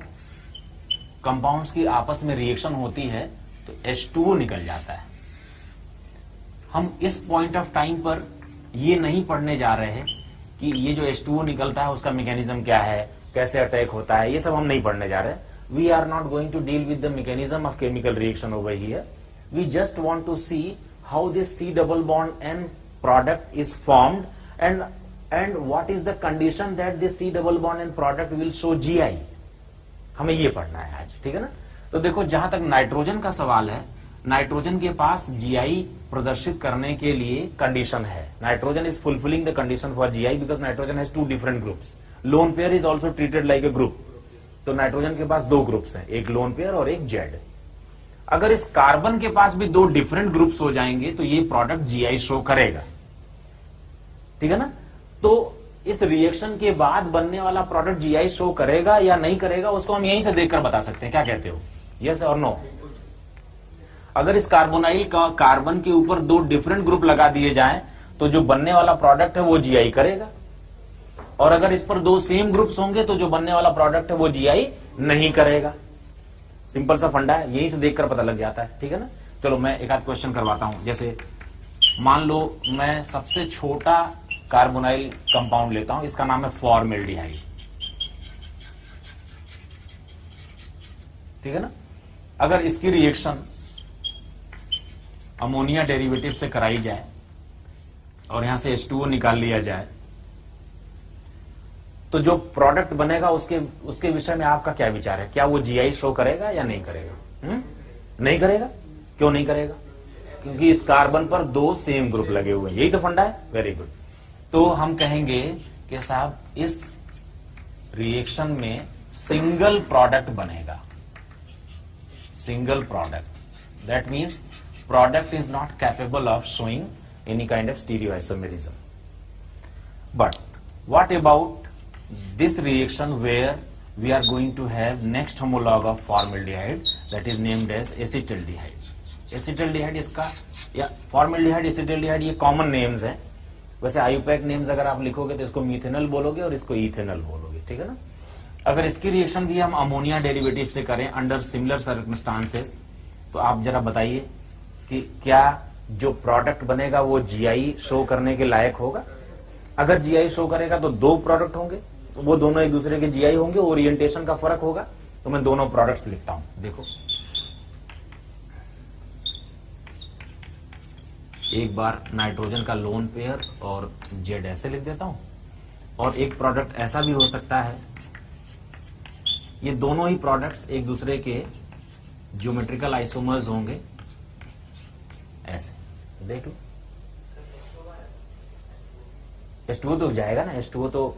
कंपाउंड्स की आपस में रिएक्शन होती है तो H2O निकल जाता है। हम इस पॉइंट ऑफ टाइम पर ये नहीं पढ़ने जा रहे हैं कि ये जो H2O निकलता है उसका मैकेनिज्म क्या है, कैसे अटैक होता है, ये सब हम नहीं पढ़ने जा रहे हैं। We are not going to deal with the mechanism of chemical reaction over here. We just want to see how this C double bond N product is formed and what is the condition that this C double bond N product will show GI। हमें ये पढ़ना है आज, ठीक है ना। तो देखो, जहां तक नाइट्रोजन का सवाल है, नाइट्रोजन के पास जीआई प्रदर्शित करने के लिए कंडीशन है। Nitrogen is fulfilling the condition for GI because nitrogen has two different groups. Lone pair is also treated like a group. तो नाइट्रोजन के पास दो ग्रुप्स हैं, एक लोन पेयर और एक जेड। अगर इस कार्बन के पास भी दो डिफरेंट ग्रुप्स हो जाएंगे तो ये प्रोडक्ट जीआई शो करेगा, ठीक है ना। तो इस रिएक्शन के बाद बनने वाला प्रोडक्ट जीआई शो करेगा या नहीं करेगा, उसको हम यहीं से देखकर बता सकते हैं। क्या कहते हो, यस और नो। अगर इस कार्बोनाइल का कार्बन के ऊपर दो डिफरेंट ग्रुप लगा दिए जाएं तो जो बनने वाला प्रोडक्ट है वो जीआई करेगा, और अगर इस पर दो सेम ग्रुप्स होंगे तो जो बनने वाला प्रोडक्ट है वो जीआई नहीं करेगा। सिंपल सा फंडा है, यहीं से देखकर पता लग जाता है, ठीक है ना। चलो मैं एक आध क्वेश्चन करवाता हूं। जैसे मान लो मैं सबसे छोटा कार्बोनाइल कंपाउंड लेता हूं, इसका नाम है फॉर्मेल्डिहाइड, ठीक है ना। अगर इसकी रिएक्शन अमोनिया डेरिवेटिव से कराई जाए और यहां से H2O निकाल लिया जाए तो जो प्रोडक्ट बनेगा उसके विषय में आपका क्या विचार है? क्या वो जीआई शो करेगा या नहीं करेगा? नहीं करेगा। क्यों नहीं करेगा? क्योंकि इस कार्बन पर दो सेम ग्रुप लगे हुए हैं। यही तो फंडा है। Very good. तो हम कहेंगे कि साहब इस रिएक्शन में सिंगल प्रोडक्ट बनेगा, single product. That means product is not capable of showing any kind of stereoisomerism. But what about this reaction where we are going to have next homologue of formaldehyde that is named as acetaldehyde. acetaldehyde इसका या formaldehyde, acetaldehyde ये कॉमन नेम्स हैं। वैसे आयुपैक नेम्स अगर आप लिखोगे तो इसको मीथेनल बोलोगे और इसको इथेनल बोलोगे, ठीक है ना। अगर इसकी रिएक्शन भी हम अमोनिया डेरिवेटिव से करें अंडर सिमिलर सर्कमस्टांसेस तो आप जरा बताइए कि क्या जो प्रोडक्ट बनेगा वो जीआई शो करने के लायक होगा? अगर जीआई शो करेगा तो दो प्रोडक्ट होंगे, वो दोनों एक दूसरे के जीआई होंगे, ओरिएंटेशन का फर्क होगा। तो मैं दोनों प्रोडक्ट्स लिखता हूं। देखो, एक बार नाइट्रोजन का लोन पेयर और जेड ऐसे लिख देता हूं, और एक प्रोडक्ट ऐसा भी हो सकता है। ये दोनों ही प्रोडक्ट्स एक दूसरे के ज्योमेट्रिकल आइसोमर्स होंगे, ऐसे देख लो। H2O तो जाएगा ना, H2O तो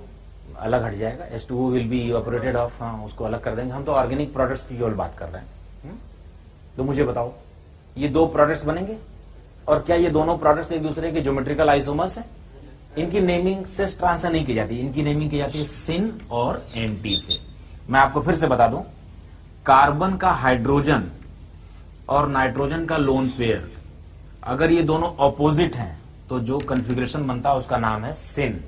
अलग हट जाएगा, H2O will be evaporated of, उसको अलग कर देंगे। हम तो ऑर्गेनिक प्रोडक्ट्स की केवल बात कर रहे हैं। तो मुझे बताओ ये दो प्रोडक्ट्स बनेंगे, और क्या ये दोनों प्रोडक्ट्स एक दूसरे के ज्योमेट्रिकल आइसोमर्स हैं? इनकी नेमिंग सिस ट्रांस से नहीं की जाती, इनकी नेमिंग की जाती है सिन और एंटी से। मैं आपको फिर से बता दूं, कार्बन का हाइड्रोजन और नाइट्रोजन का लोन पेयर अगर ये दोनों ऑपोजिट हैं तो जो कॉन्फ़िगरेशन बनता है उसका नाम है सिन।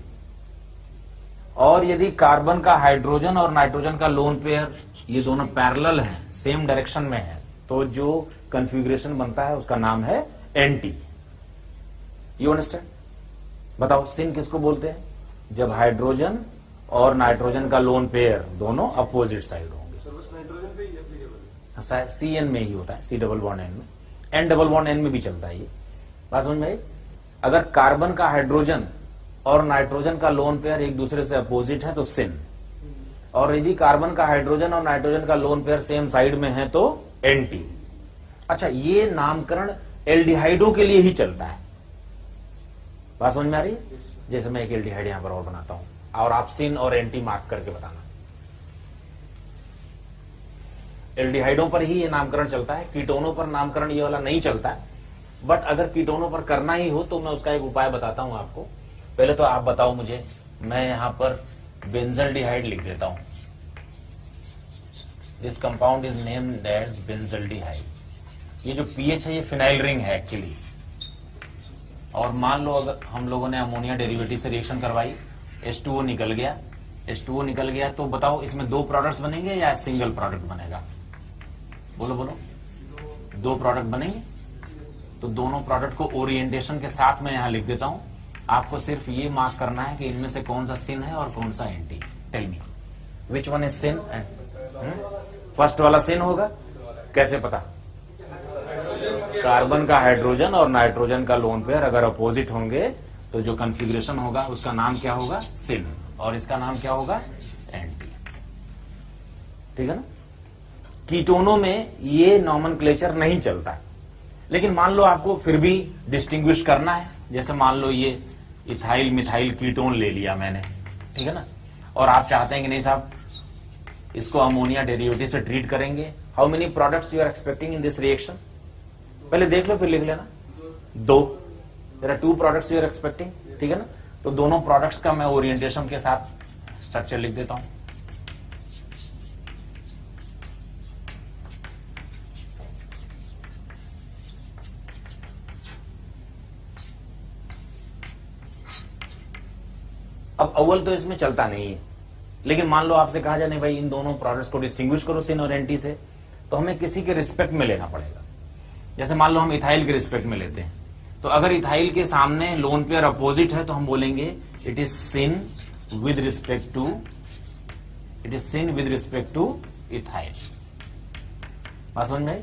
और यदि कार्बन का हाइड्रोजन और नाइट्रोजन का लोन पेयर ये दोनों पैरेलल हैं, सेम डायरेक्शन में है, तो जो कॉन्फ़िगरेशन बनता है उसका नाम है एंटी। You understand? बताओ सिन किसको बोलते हैं? जब हाइड्रोजन और नाइट्रोजन का लोन पेयर दोनों अपोजिट साइड होंगे। नाइट्रोजन पे ही एप्लीकेबल CN में ही होता है, C डबल बॉन्ड N में, N डबल बॉन्ड N में भी चलता है ये। बात समझ में आई? अगर कार्बन का हाइड्रोजन और नाइट्रोजन का लोन पेयर एक दूसरे से अपोजिट है तो सिन, और यदि कार्बन का हाइड्रोजन और नाइट्रोजन का लोन पेयर सेम साइड में है तो एंटी। अच्छा, ये नामकरण एल्डिहाइडों के लिए ही चलता है। बात समझ में आ रही है? जैसे मैं एक एल्डिहाइड यहां पर और बनाता हूं, और आप सिन और एंटी मार्क करके बताना। एल्डिहाइडों पर ही ये नामकरण चलता है, कीटोनों पर नामकरण ये वाला नहीं चलता है। बट अगर कीटोनों पर करना ही हो तो मैं उसका एक उपाय बताता हूं आपको। पहले तो आप बताओ मुझे, मैं यहां पर बेंजल्डिहाइड लिख देता हूं। This compound is named as benzaldehyde. ये जो पीएच है ये फिनाइल रिंग है एक्चुअली। और मान लो अगर हम लोगों ने अमोनिया डेरिवेटिव से रिएक्शन करवाई, H2O निकल गया, H2O निकल गया, तो बताओ इसमें दो प्रोडक्ट्स बनेंगे या सिंगल प्रोडक्ट बनेगा? बोलो बोलो, दो प्रोडक्ट बनेंगे। तो दोनों प्रोडक्ट को ओरिएंटेशन के साथ मैं यहां लिख देता हूं। आपको सिर्फ ये मार्क करना है कि इनमें से कौन सा सिन है और कौन सा anti. Tell me which one is syn? First वाला सिन होगा। कैसे पता? कार्बन का हाइड्रोजन और नाइट्रोजन का लोन पेयर अगर अपोजिट होंगे तो जो कॉन्फ़िगरेशन होगा उसका नाम क्या होगा? सिन, और इसका नाम क्या होगा? एंटी। ठीक है ना? कीटोनों में ये नॉमेनक्लेचर नहीं चलता, लेकिन मान लो आपको फिर भी डिस्टिंग्विश करना है। जैसे मान लो ये इथाइल मिथाइल कीटोन ले लिया मैंने, ठीक है ना, और आप चाहते हैं कि नहीं साहब इसको अमोनिया डेरिवेटिव से ट्रीट करेंगे। How many products you are expecting in this reaction? पहले देख लो फिर लिख लेना। दो, there are 2 products you are expecting, ठीक है ना। तो दोनों प्रोडक्ट्स का मैं ओरिएंटेशन के साथ स्ट्रक्चर लिख देता हूं। अब अव्वल तो इसमें चलता नहीं है, लेकिन मान लो आपसे कहा जाए नहीं भाई इन दोनों प्रोडक्ट्स को डिस्टिंग्विश करो सिन और एंटी से, तो हमें किसी के रिस्पेक्ट में लेना पड़ेगा। जैसे मान लो हम इथाइल के रिस्पेक्ट में लेते हैं, तो अगर इथाइल के सामने लोन पेयर अपोजिट है तो हम बोलेंगे it is syn with respect to, it is syn with respect to ethyl. बात समझ में आई?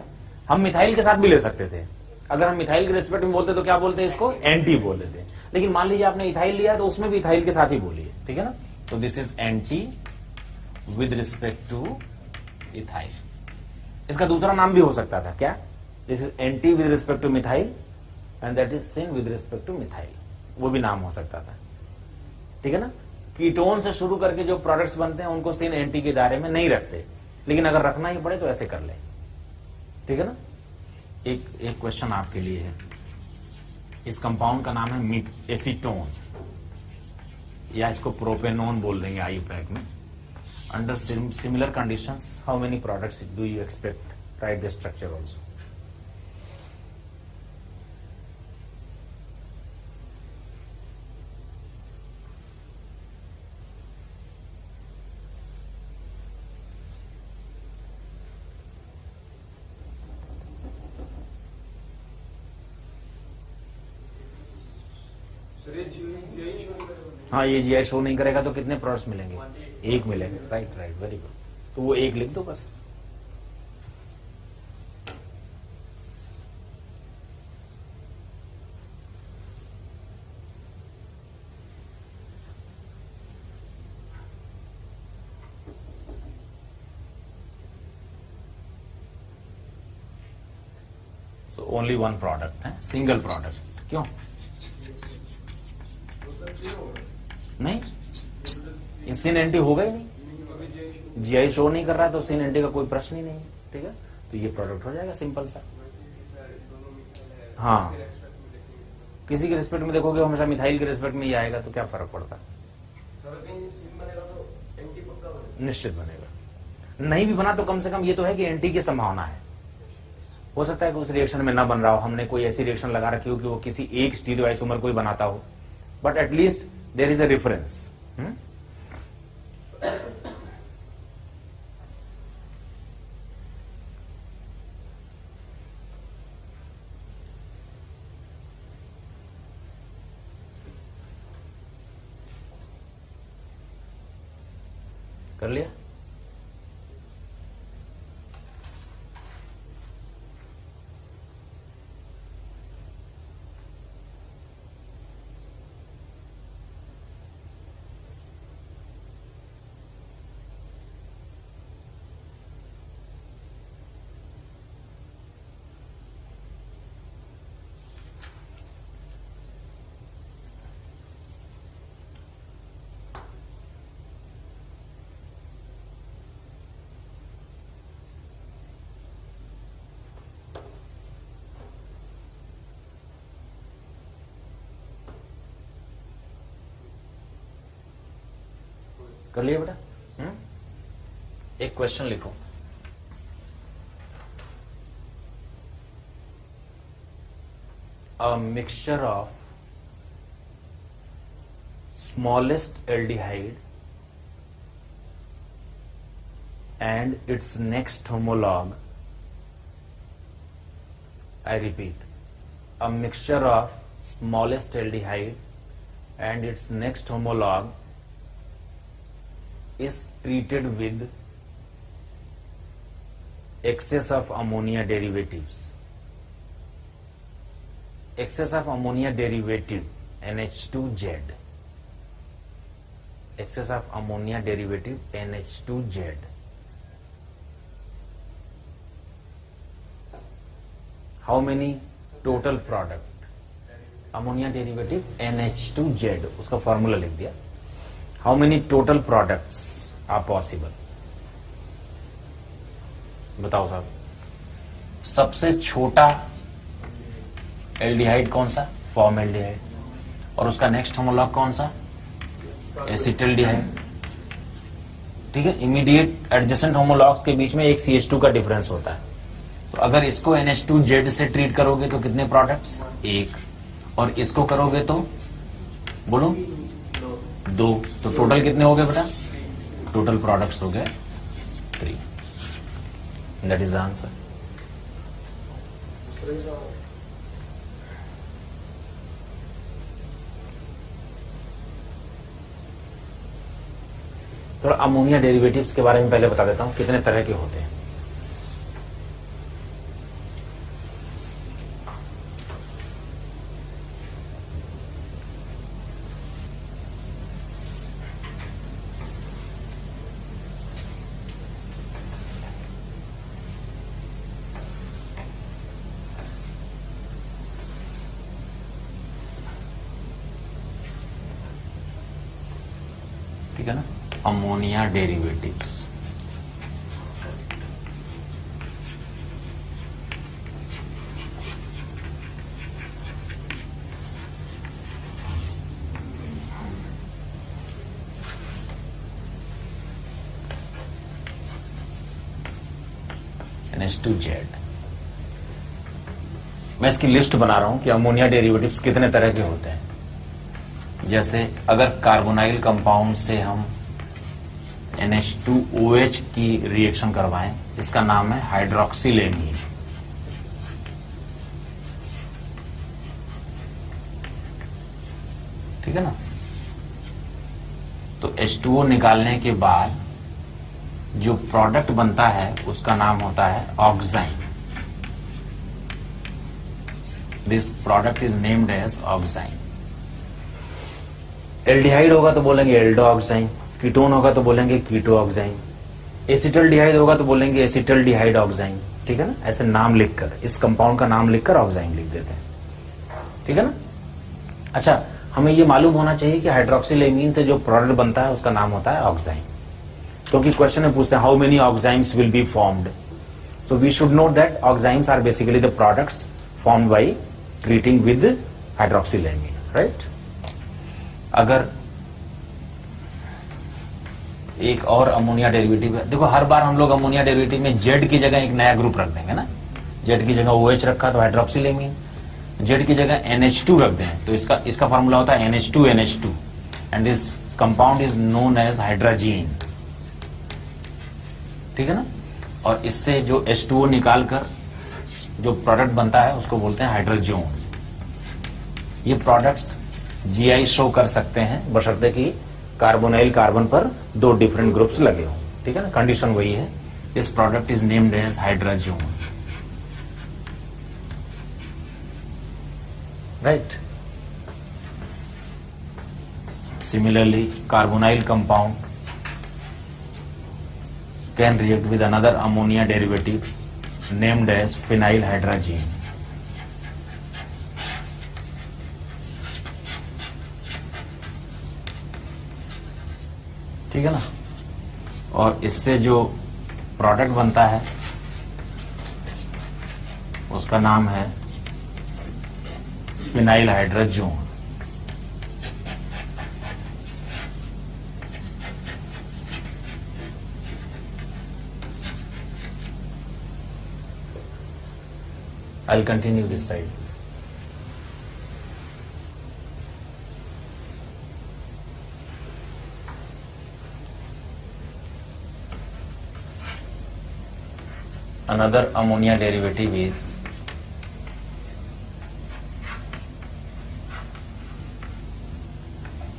हम मिथाइल के साथ भी ले सकते थे। अगर हम मिथाइल के रिस्पेक्ट में बोलते तो क्या बोलते हैं? इसको एंटी बोल देते हैं। लेकिन मान लीजिए आपने इथाइल लिया तो उसमें भी इथाइल के साथ ही बोलिए, ठीक है ना। तो this is anti with respect to ethyl. इसका दूसरा नाम भी हो सकता था, क्या? This is anti with respect to methyl and that is syn with respect to methyl. वो भी नाम हो सकता था, ठीक है ना। कीटोन से शुरू करके जो प्रोडक्ट्स बनते हैं उनको सिन एंटी के दायरे में नहीं रखते, लेकिन अगर रखना ही पड़े तो ऐसे कर ले, ठीक है ना। एक क्वेश्चन आपके लिए है। इस कंपाउंड का नाम है एसीटोन, या इसको प्रोपेनोन बोल देंगे आईयूपैक में। Under similar conditions how many products do you expect? Right the structure also. हाँ, ये जीआई शो नहीं करेगा तो कितने प्रोडक्ट्स मिलेंगे? एक मिलेगा। Right right, very good. तो वो एक लिख दो बस। सो ओनली वन प्रोडक्ट है, सिंगल प्रोडक्ट। क्यों? नहीं, ये सिन एंटी होगा ही नहीं, जीआई शो नहीं कर रहा है तो सिन एंटी का कोई प्रश्न ही नहीं है। ठीक है, तो ये प्रोडक्ट हो जाएगा सिंपल सा। हाँ, किसी के रिस्पेक्ट में देखोगे हमेशा मिथाइल के रिस्पेक्ट में ही आएगा, तो क्या फर्क पड़ता है? निश्चित बनेगा। नहीं भी बना तो कम से कम ये तो है कि एंटी की संभावना है। हो सकता है कि उस रिएक्शन में ना बन रहा हो, हमने कोई ऐसी रिएक्शन लगा रखी हो कि वो किसी एक स्टीरियो आइसोमर को ही बनाता हो, but at least there is a reference. कर लिया? कर लिया बेटा? एक क्वेश्चन लिखो। A mixture of smallest aldehyde and its next homologue, I repeat, a mixture of smallest aldehyde and its next homolog is treated with excess of ammonia derivatives. Excess of ammonia derivative NH2Z. Excess of ammonia derivative NH2Z. How many total product? Ammonia derivative NH2Z, उसका फॉर्मूला लिख दिया। How many total products are possible? बताओ साहब। सबसे छोटा एल्डिहाइड कौन सा? फॉर्मल्डिहाइड। और उसका नेक्स्ट होमोलॉग कौन सा? एसिटल्डिहाइड। ठीक है, इमीडिएट एडजेसेंट होमोलॉग्स के बीच में एक CH2 का डिफरेंस होता है। तो अगर इसको NH2Z से ट्रीट करोगे तो कितने प्रोडक्ट्स? एक। और इसको करोगे तो बोलो दो। तो टोटल कितने हो गए बेटा? टोटल प्रोडक्ट्स हो गए 3। That is the answer. थोड़ा अमोनिया डेरिवेटिव्स के बारे में पहले बता देता हूं, कितने तरह के होते हैं। ठीक है ना, अमोनिया डेरिवेटिव्स। NH2Z। मैं इसकी लिस्ट बना रहा हूं कि अमोनिया डेरिवेटिव्स कितने तरह के होते हैं। जैसे अगर कार्बोनाइल कंपाउंड से हम NH2OH की रिएक्शन करवाएं, इसका नाम है हाइड्रोक्सिलेमीन। ठीक है ना, तो H2O निकालने के बाद जो प्रोडक्ट बनता है उसका नाम होता है oxime. This product is named as oxime. Aldehyde होगा तो बोलेंगे एल्डोऑक्साइन, कीटोन होगा तो बोलेंगे कीटोऑक्साइन, एसिटल्डिहाइड होगा तो बोलेंगे एसिटल्डिहाइड ऑक्साइन। ठीक है ना, ऐसे नाम लिखकर, इस कंपाउंड का नाम लिखकर ऑक्साइन लिख देते हैं। ठीक है ना। अच्छा, हमें ये मालूम होना चाहिए कि हाइड्रोक्सिलेमीन से जो प्रोडक्ट बनता है उसका नाम होता है ऑक्साइम, क्योंकि क्वेश्चन में पूछते हैं how many oximes will be formed, so we should know that oximes are basically the products formed by treating with hydroxylamine, right. अगर एक और अमोनिया डेरिवेटिव है, देखो हर बार हम लोग अमोनिया डेरिवेटिव में जेड की जगह एक नया ग्रुप रख देंगे ना, जेड की जगह OH रखा तो हाइड्रोक्सिलेमीन, जेड की जगह NH2 रख दें तो इसका फॉर्मूला होता है NH2NH2 and this compound is known as hydrazine, ठीक है ना। और इससे जो H2O निकालकर जो प्रोडक्ट बनता है उसको बोलते हैं हाइड्रोजोन। ये प्रोडक्ट्स GI शो कर सकते हैं बशर्ते कि कार्बोनाइल कार्बन पर 2 डिफरेंट ग्रुप्स लगे हों, ठीक है ना, कंडीशन वही है। This product is named as hydrazone, right. Similarly carbonyl compound can react with another ammonia derivative named as phenyl hydrazine. ठीक है ना। और इससे जो प्रोडक्ट बनता है उसका नाम है phenyl hydrazone. I'll continue this side. Another ammonia derivative is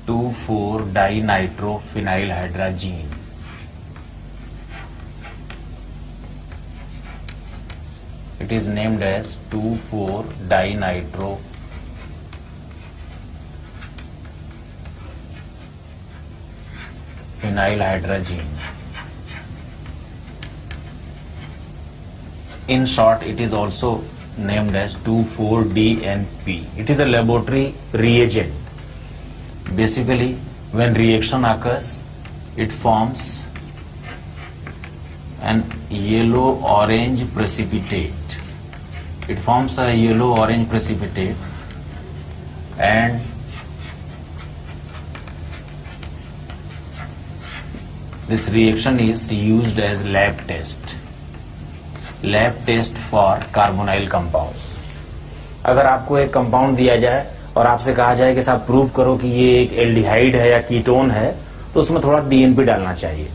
2,4-dinitrophenylhydrazine. It is named as 2,4-dinitrophenylhydrazine. In short, it is also named as 2,4-DNP. It is a laboratory reagent. Basically, when reaction occurs, it forms an yellow-orange precipitate. It forms a yellow-orange precipitate, and this reaction is used as lab test for carbonyl compounds. अगर आपको एक कंपाउंड दिया जाए और आपसे कहा जाए कि साहब प्रूव करो कि ये एक एल्डिहाइड है या कीटोन है, तो उसमें थोड़ा DNP डालना चाहिए।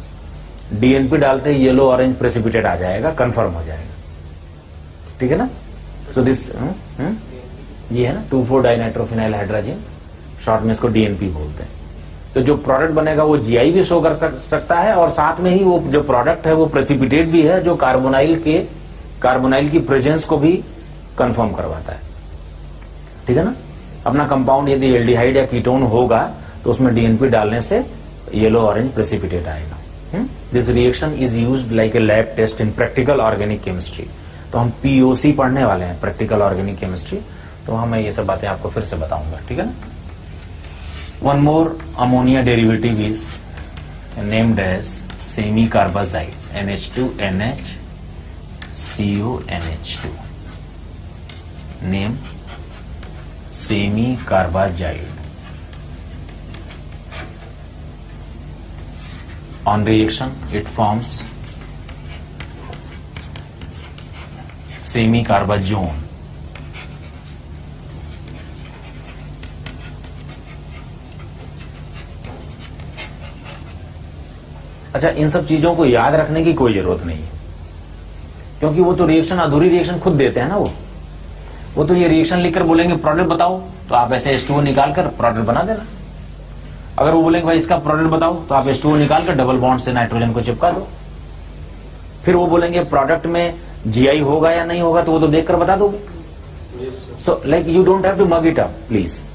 DNP डालते ही येलो ऑरेंज प्रेसिपिटेट आ जाएगा, कंफर्म हो जाएगा, ठीक है ना। सो दिस ये है ना 2,4-dinitrophenylhydrazine, शॉर्ट में इसको DNP बोलते हैं। तो जो प्रोडक्ट बनेगा वो GI भी शो कर सकता है और साथ में ही वो जो प्रोडक्ट है वो प्रेसिपिटेट भी है जो कार्बोनाइल की प्रेजेंस को भी कंफर्म करवाता है, ठीक है ना। अपना कंपाउंड यदि एल्डिहाइड या कीटोन होगा तो उसमें DNP डालने से येलो ऑरेंज प्रेसिपिटेट आएगा। This reaction is used like a lab test in practical organic chemistry. तो हम POC पढ़ने वाले हैं, प्रैक्टिकल ऑर्गेनिक केमिस्ट्री, तो हम ये सब बातें आपको फिर से बताऊंगा, ठीक है ना। One more ammonia derivative is named as semicarbazide, NH2NH CONH2, name semicarbazide. On reaction, it forms semi-carbazone. अच्छा, इन सब चीजों को याद रखने की कोई जरूरत नहीं है, क्योंकि वो तो रिएक्शन अधूरी रिएक्शन खुद देते हैं ना। वो तो ये रिएक्शन लिखकर बोलेंगे प्रोडक्ट बताओ, तो आप ऐसे H2O निकाल कर प्रोडक्ट बना देना। अगर वो बोलेंगे भाई इसका प्रोडक्ट बताओ, तो आप H2O निकाल कर डबल बॉन्ड से नाइट्रोजन को चिपका दो। फिर वो बोलेंगे प्रोडक्ट में GI होगा या नहीं होगा, तो वो तो देखकर बता दोगे। So like you don't have to mug it up please.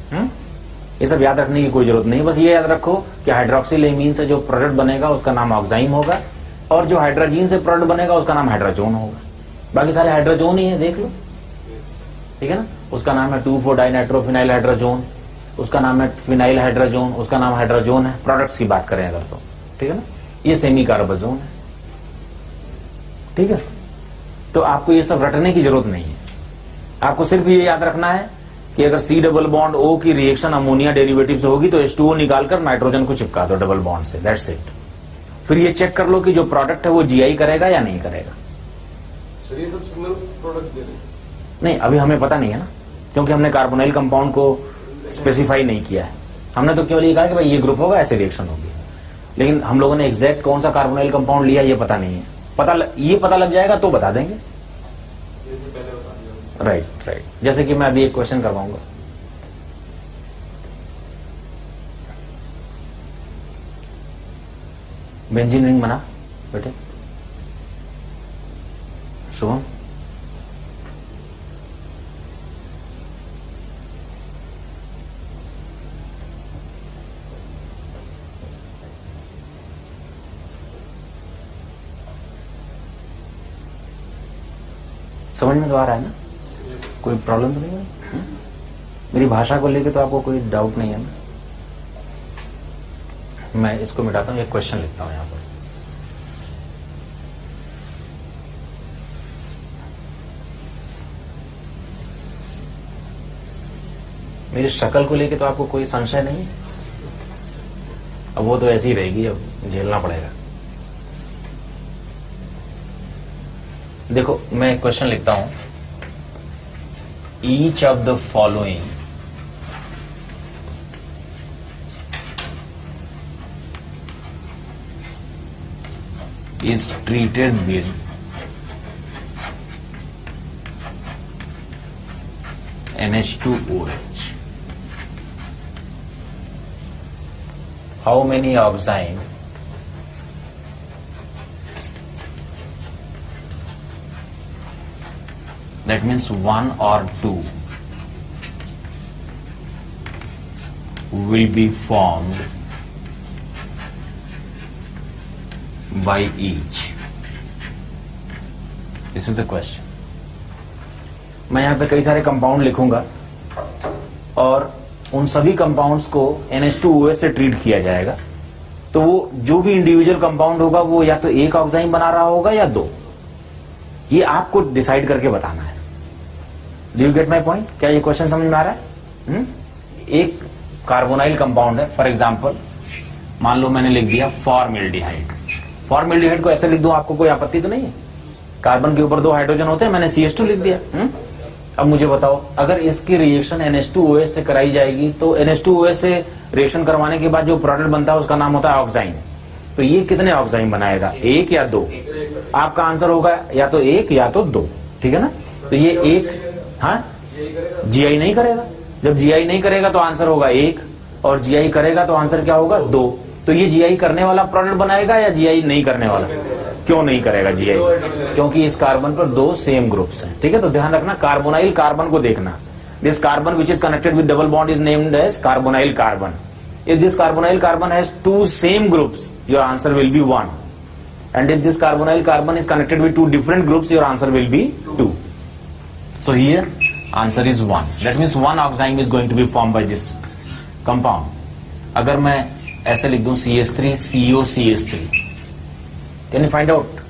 ये सब याद रखने की कोई जरूरत नहीं, बस ये याद रखो कि हाइड्रोक्सिलेमीन से जो प्रोडक्ट बनेगा उसका नाम ऑक्साइम होगा, और जो हाइड्रोजीन से प्रोडक्ट बनेगा उसका नाम हाइड्रोजोन होगा। बाकी सारे हाइड्रोजोन ही है, देख लो, ठीक है ना। उसका नाम है 2,4-dinitrophenylhydrazone, उसका नाम है फिनाइल हाइड्रोजोन, उसका नाम हाइड्रोजोन है, प्रोडक्ट्स की बात करें अगर तो, ठीक है ना। ये सेमी कार्बोजोन है, ठीक है। तो आपको ये सब रटने की जरूरत नहीं है, आपको सिर्फ ये याद रखना है कि अगर C डबल बॉन्ड O की रिएक्शन अमोनिया डेरिवेटिव से होगी तो H2O निकालकर नाइट्रोजन को चिपका दो डबल बॉन्ड से, दैट्स इट। फिर ये चेक कर लो कि जो प्रोडक्ट है वो GI करेगा या नहीं करेगा। सर ये सब सिंगल प्रोडक्ट दे रहे हैं? नहीं, अभी हमें पता नहीं है ना, क्योंकि हमने कार्बोनाइल कंपाउंड को स्पेसिफाई नहीं किया है। हमने तो केवल ये कहा कि भाई ये ग्रुप होगा, ऐसे रिएक्शन होगी, लेकिन हम लोगों ने एग्जैक्ट कौन सा कार्बोनाइल कंपाउंड लिया ये पता नहीं है। ये पता लग जाएगा तो बता देंगे। Right right. जैसे कि मैं अभी एक क्वेश्चन करवाऊंगा, बेंजीन रिंग बना बेटे, शुभम समझ में तो आ रहा है ना, कोई प्रॉब्लम तो नहीं है? मेरी भाषा को लेके तो आपको कोई डाउट नहीं है ना? मैं इसको मिटाता हूं, एक क्वेश्चन लिखता हूं यहां पर। मेरी शक्ल को लेके तो आपको कोई संशय नहीं है? अब वो तो ऐसी ही रहेगी, अब झेलना पड़ेगा। देखो मैं एक क्वेश्चन लिखता हूं, each of the following is treated with NH2OH. How many oxime that means 1 or 2 will be formed by each? This is the question. मैं यहां पे कई सारे कंपाउंड लिखूंगा और उन सभी कंपाउंड्स को NH2OH से ट्रीट किया जाएगा, तो वो जो भी इंडिविजुअल कंपाउंड होगा वो या तो एक ऑक्साइड बना रहा होगा या दो, ये आपको डिसाइड करके बताना है। Do you get my point? क्या ये क्वेश्चन समझ में आ रहा है? एक कार्बोनाइल कंपाउंड है, फॉर एग्जाम्पल मान लो मैंने लिख दिया फॉर्मेल्डिहाइड। फॉर्मेल्डिहाइड को ऐसे लिख दूं, आपको कोई आपत्ति तो नहीं है? कार्बन के ऊपर 2 हाइड्रोजन होते हैं, मैंने CH2 लिख दिया। अब मुझे बताओ, अगर इसकी रिएक्शन NH2OH से कराई जाएगी तो NH2OH से रिएक्शन करवाने के बाद जो प्रोडक्ट बनता है उसका नाम होता है ऑक्साइन। तो ये कितने ऑक्साइन बनाएगा, 1 या 2? आपका आंसर होगा या तो 1 या तो 2, ठीक है ना। तो ये 1, हाँ GI नहीं करेगा। जब GI नहीं करेगा तो आंसर होगा 1, और GI करेगा तो आंसर क्या होगा 2। तो ये GI करने वाला प्रोडक्ट बनाएगा या GI नहीं करने वाला? क्यों नहीं करेगा GI? क्योंकि इस कार्बन पर 2 सेम ग्रुप्स हैं, ठीक है। तो ध्यान रखना, कार्बोनाइल कार्बन को देखना। This carbon which is connected with double bond is named as carbonyl carbon. If this carbonyl carbon has 2 same groups, your answer will be 1, and if this carbonyl carbon is connected with 2 different groups, your answer will be 2. So here answer is 1. That means 1 oxime is going to be formed by this compound. अगर मैं ऐसे लिख दूं CH3 CO CH3, can you find out?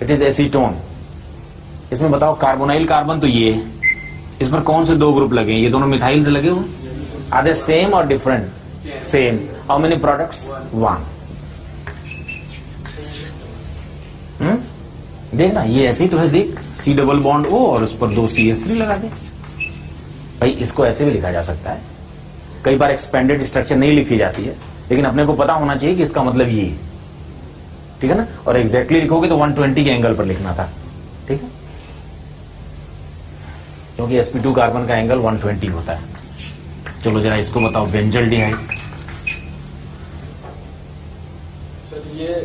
It is acetone. इसमें बताओ कार्बोनाइल कार्बन तो ये है, इस पर कौन से 2 ग्रुप लगे हैं? ये दोनों मिथाइल से लगे हुए। आर दे सेम और different? Same. How many products? 1। देखना, ये ऐसे ही तो है, देख C डबल बॉन्ड O और उस पर 2 CH3 लगा दे। भाई इसको ऐसे भी लिखा जा सकता है, कई बार एक्सपेंडेड स्ट्रक्चर नहीं लिखी जाती है, लेकिन अपने को पता होना चाहिए कि इसका मतलब ये है, ठीक है ना। और एग्जैक्टली लिखोगे तो 120 के एंगल पर लिखना था, ठीक है, क्योंकि sp2 कार्बन का एंगल 120 होता है। चलो जरा इसको बताओ, बेंजल्डिहाइड। ये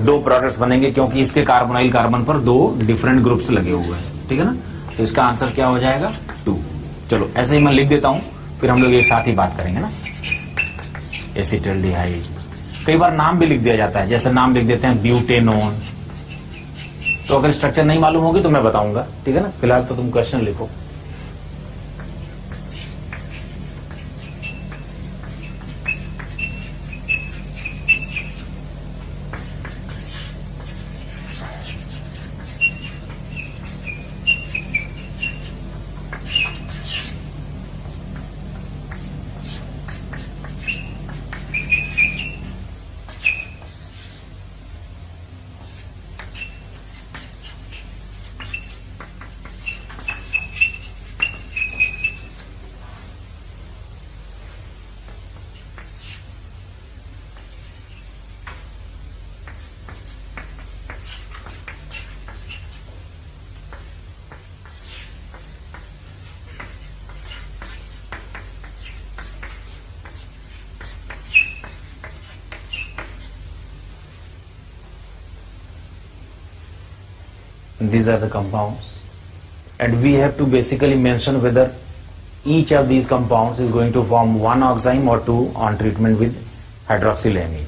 2 प्रोडक्ट्स बनेंगे क्योंकि इसके कार्बोनाइल कार्बन पर 2 डिफरेंट ग्रुप्स लगे हुए हैं, ठीक है ना। तो इसका आंसर क्या हो जाएगा? 2। चलो ऐसे ही मैं लिख देता हूं, फिर हम लोग एक साथ ही बात करेंगे ना। एसिटल्डिहाइड, कई बार नाम भी लिख दिया जाता है, जैसे नाम लिख देते हैं ब्यूटेनोन। तो अगर स्ट्रक्चर नहीं मालूम होगी तो मैं बताऊंगा, ठीक है ना। फिलहाल तो तुम क्वेश्चन लिखो। These are the compounds, and we have to basically mention whether each of these compounds is going to form one oxime or two on treatment with hydroxylamine.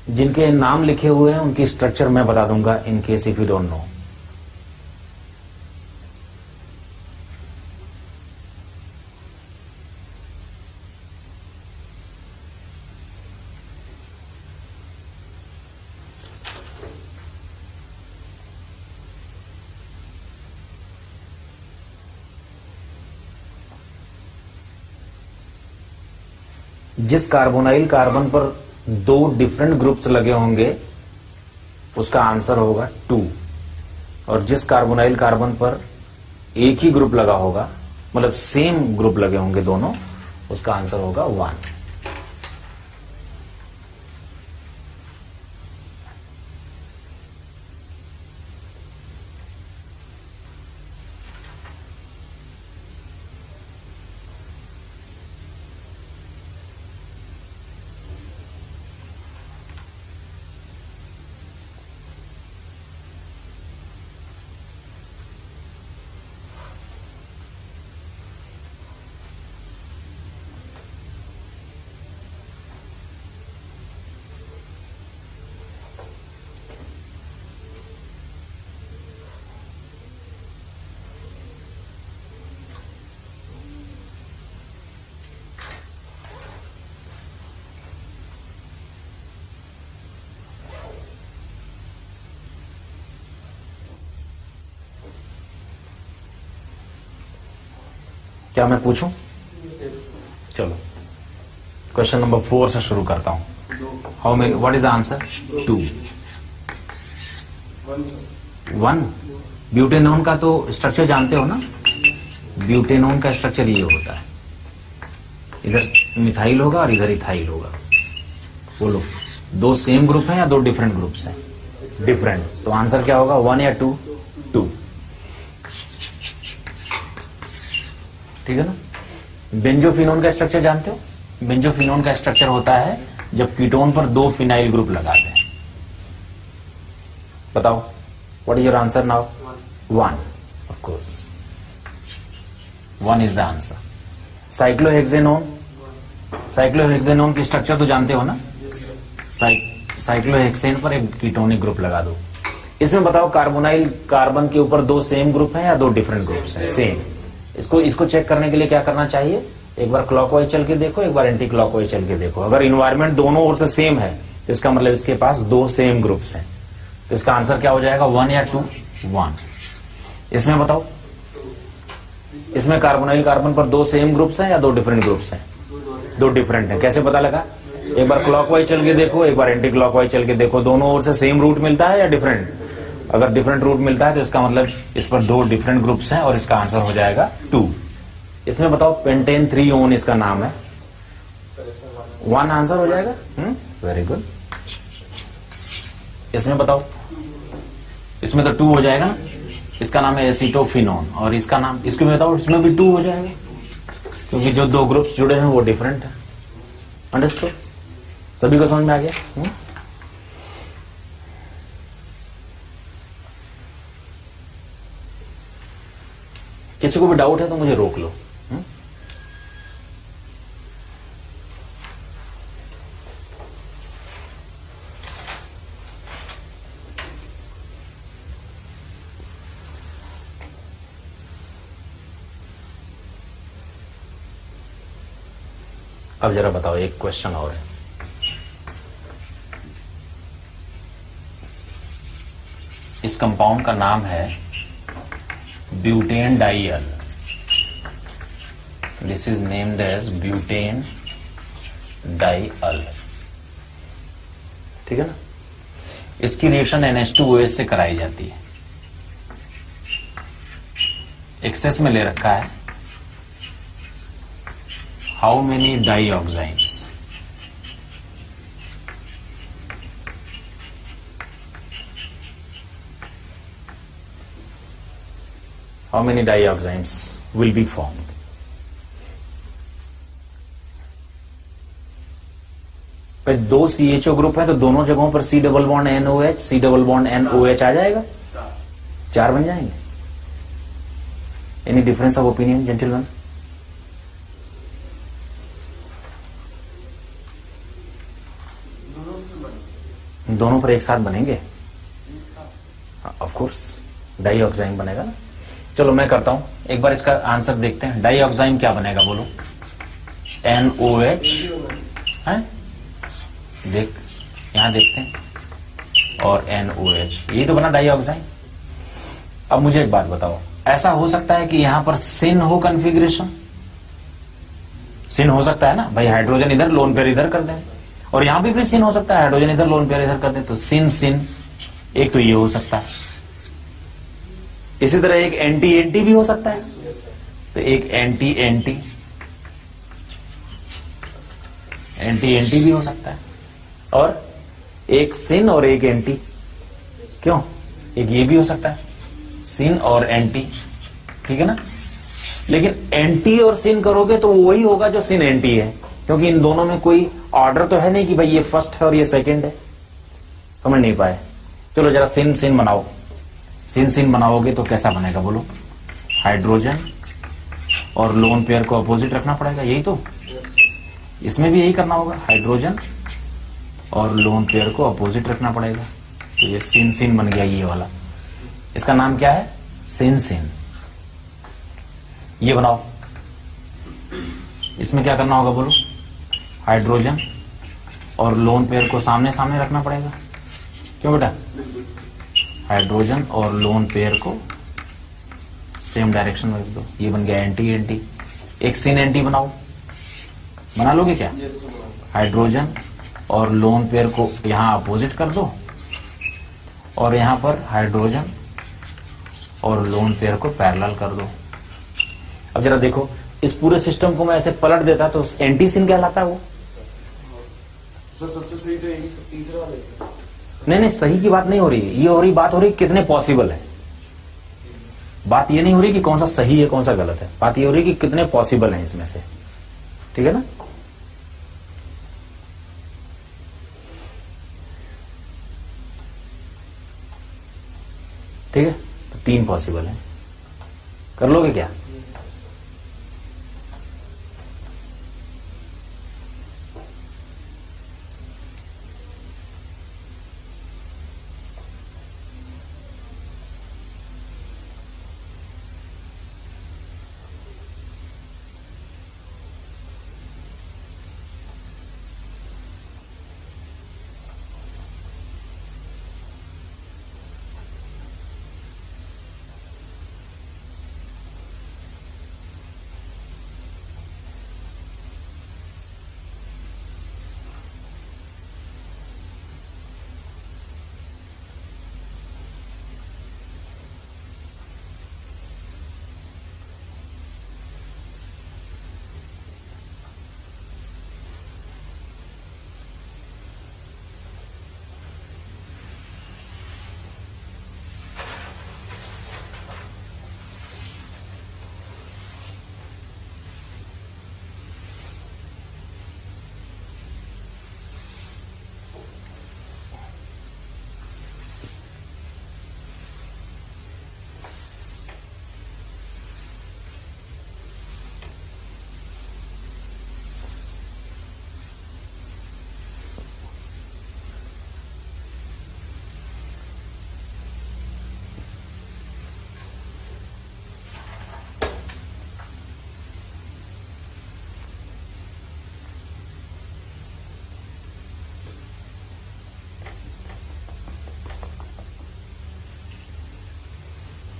जिनके नाम लिखे हुए हैं उनकी स्ट्रक्चर मैं बता दूंगा in case if you don't know. जिस कार्बोनाइल कार्बन पर दो डिफरेंट ग्रुप्स लगे होंगे उसका आंसर होगा 2, और जिस कार्बोनाइल कार्बन पर एक ही ग्रुप लगा होगा, मतलब सेम ग्रुप लगे होंगे दोनों, उसका आंसर होगा 1. क्या मैं पूछूं? चलो क्वेश्चन नंबर 4 से शुरू करता हूं. How many, what is the answer? 2. 1. Butanone का तो स्ट्रक्चर जानते हो ना? ब्यूटेनोन का स्ट्रक्चर ये होता है, इधर मिथाइल होगा और इधर इथाइल होगा. बोलो, दो सेम ग्रुप हैं या दो डिफरेंट ग्रुप्स हैं? डिफरेंट. तो आंसर क्या होगा, 1 या 2? 2. ठीक है ना? बेंजोफिनोन का स्ट्रक्चर जानते हो? बेंजोफिनोन का स्ट्रक्चर होता है जब कीटोन पर दो फिनाइल ग्रुप लगाते हैं. बताओ, what is your answer now? 1. Of course 1 is the answer. Cyclohexanone, cyclohexanone की स्ट्रक्चर तो जानते हो ना? साइक्लोहेक्सेन पर एक कीटोनिक ग्रुप लगा दो. इसमें बताओ, कार्बोनाइल कार्बन के ऊपर दो सेम ग्रुप हैं या दो डिफरेंट ग्रुप्स हैं? सेम. इसको चेक करने के लिए क्या करना चाहिए? एक बार क्लॉकवाइज चल के देखो, एक बार एंटी क्लॉकवाइज चल के देखो. अगर इन्वायरमेंट दोनों ओर से सेम है तो इसका मतलब इसके पास दो सेम ग्रुप्स हैं. तो इसका आंसर क्या हो जाएगा, 1 या 2? 1. इसमें बताओ, इसमें कार्बोनाइल कार्बन पर दो सेम ग्रुप्स हैं या दो डिफरेंट ग्रुप्स हैं? दो डिफरेंट हैं. कैसे पता लगा? एक बार क्लॉकवाइज चल के देखो, एक बार एंटी क्लॉकवाइज चल के देखो. दोनों ओर से सेम रूट मिलता है या डिफरेंट? अगर डिफरेंट रूट मिलता है तो इसका मतलब इस पर दो डिफरेंट ग्रुप्स हैं और इसका आंसर हो जाएगा 2. इसमें बताओ, पेंटेन 3 ओन इसका नाम है. 1 आंसर हो जाएगा. Very good. इसमें बताओ, इसमें तो 2 हो जाएगा. इसका नाम है एसिटोफिनोन, और इसका नाम, इसको भी बताओ, इसमें भी 2 हो जाएगा क्योंकि जो दो ग्रुप्स जुड़े हैं वो डिफरेंट है. अंडरस्टूड? सभी को समझ में आ गया? किसी को भी डाउट है तो मुझे रोक लो. अब जरा बताओ, एक क्वेश्चन और है. इस कंपाउंड का नाम है butane diol. This is named as butane diol. ठीक है ना? इसकी रिएक्शन NH2OH से कराई जाती है. एक्सेस में ले रखा है how many dioxides. How many dioxines will be formed? भाई दो CHO ग्रुप है तो दोनों जगहों पर C double bond NOH, C double bond NOH आ जाएगा. 4 बन जाएंगे। Any difference of opinion gentleman? दोनों पर एक साथ बनेंगे, ऑफ कोर्स डाइऑक्साइम बनेगा ना। चलो मैं करता हूं, एक बार इसका आंसर देखते हैं। डाइऑक्साइम क्या बनेगा बोलो? NOH है, देख यहां देखते हैं, और NOH, यही तो बना डाइऑक्साइम। अब मुझे एक बात बताओ, ऐसा हो सकता है कि यहां पर सिन हो कॉन्फ़िगरेशन? सिन हो सकता है ना भाई, हाइड्रोजन इधर लोन पेयर इधर कर दें, और यहां भी सिन हो सकता है, हाइड्रोजन इधर लोन पेयर इधर कर दें, तो सिन सिन एक तो ये हो सकता है। इसी तरह एक एंटी एंटी भी हो सकता है, तो एक एंटी एंटी, एंटी एंटी भी हो सकता है, और एक सिन और एक एंटी, क्यों, एक ये भी हो सकता है, सिन और एंटी, ठीक है ना। लेकिन एंटी और सिन करोगे तो वही होगा जो सिन एंटी है, क्योंकि इन दोनों में कोई ऑर्डर तो है नहीं कि भाई ये फर्स्ट है और ये सेकंड है। समझ नहीं पाए? चलो जरा सिन सिन बनाओ। सिन सिन बनाओगे तो कैसा बनेगा बोलो? हाइड्रोजन और लोन पेयर को अपोजिट रखना पड़ेगा, यही तो, इसमें भी यही करना होगा, हाइड्रोजन और लोन पेयर को अपोजिट रखना पड़ेगा। तो ये सिन सिन बन गया ये वाला, इसका नाम क्या है? सिन सिन। ये बनाओ, इसमें क्या करना होगा बोलो? हाइड्रोजन और लोन पेयर को सामने सामने रखना पड़ेगा, क्यों बेटा? हाइड्रोजन और लोन पेयर को सेम डायरेक्शन में रख दो, ये बन गया एंटी एंटी। एक सिन एंटी बनाओ, बना लोगे क्या? हाइड्रोजन और लोन पेयर को यहां अपोजिट कर दो, और यहां पर हाइड्रोजन और लोन पेयर को पैरेलल कर दो। अब जरा देखो, इस पूरे सिस्टम को मैं ऐसे पलट देता तो एंटी सिन कहलाता है वो। सबसे सही तो यही तीसरे वाले। नहीं, सही की बात नहीं हो रही है, ये हो रही बात हो रही कितने पॉसिबल है। बात ये नहीं हो रही कि कौन सा सही है कौन सा गलत है, बात ये हो रही कि कितने पॉसिबल हैं इसमें से, ठीक है ना। ठीक है, तो 3 पॉसिबल हैं, कर लोगे क्या?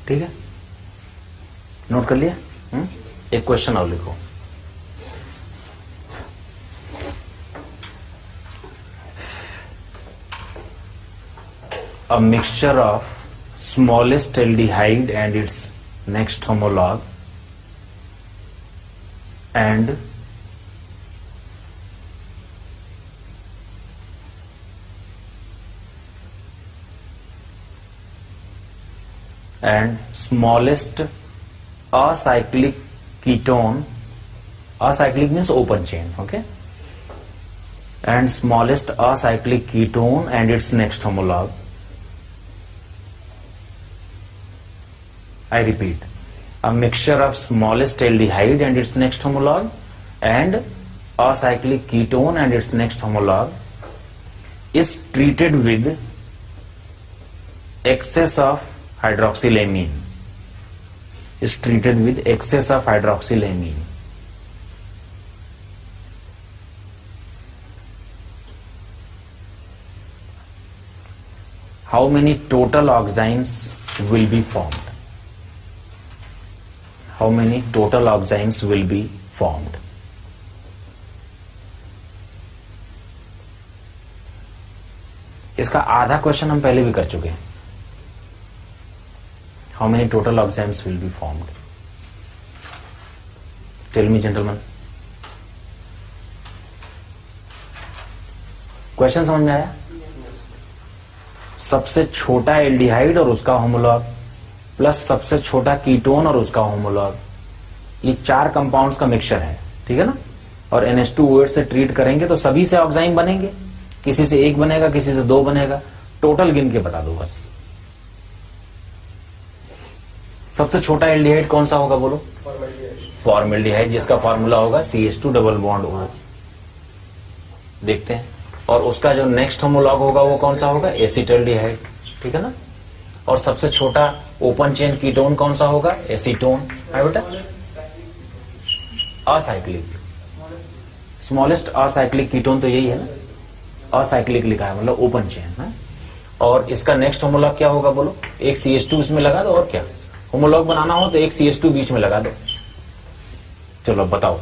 ठीक है, नोट कर लिया? एक क्वेश्चन और लिखो। A mixture of smallest aldehyde and its next homologue and smallest acyclic ketone, acyclic means open chain, okay, and smallest acyclic ketone and its next homologue I repeat, a mixture of smallest aldehyde and its next homologue and acyclic ketone and its next homologue is treated with excess of hydroxylamine. Is treated with excess of hydroxylamine. How many total oximes will be formed? How many total oximes will be formed? इसका आधा क्वेश्चन हम पहले भी कर चुके हैं. How many total oximes will be formed? Tell me, gentlemen. Question समझ में आया? सबसे छोटा एल्डिहाइड और उसका होमोलॉग प्लस सबसे छोटा कीटोन और उसका होमोलॉग, ये 4 कंपाउंड्स का मिक्सचर है. ठीक है ना. और NH2OH से ट्रीट करेंगे तो सभी से ऑक्साइम बनेंगे. किसी से 1 बनेगा, किसी से 2 बनेगा. टोटल गिन के बता दो बस. सबसे छोटा एल्डिहाइड कौन सा होगा बोलो? फॉर्मल्डिहाइड, जिसका फॉर्मूला होगा CH2 डबल बॉन्ड OH. देखते हैं. और उसका जो नेक्स्ट होमोलॉग होगा वो कौन सा होगा? एसिटल्डिहाइड. ठीक है ना. और सबसे छोटा ओपन चेन कीटोन कौन सा होगा? एसीटोन. है बेटा. असाइक्लिक, स्मॉलेस्ट असाइक्लिक कीटोन तो यही है ना. असाइक्लिक लिखा है मतलब ओपन चेन है. और इसका नेक्स्ट होमोलॉग क्या होगा बोलो? एक CH2 इसमें लगा दो. और क्या होमोलॉग बनाना हो तो एक CH2 बीच में लगा दो. चलो बताओ,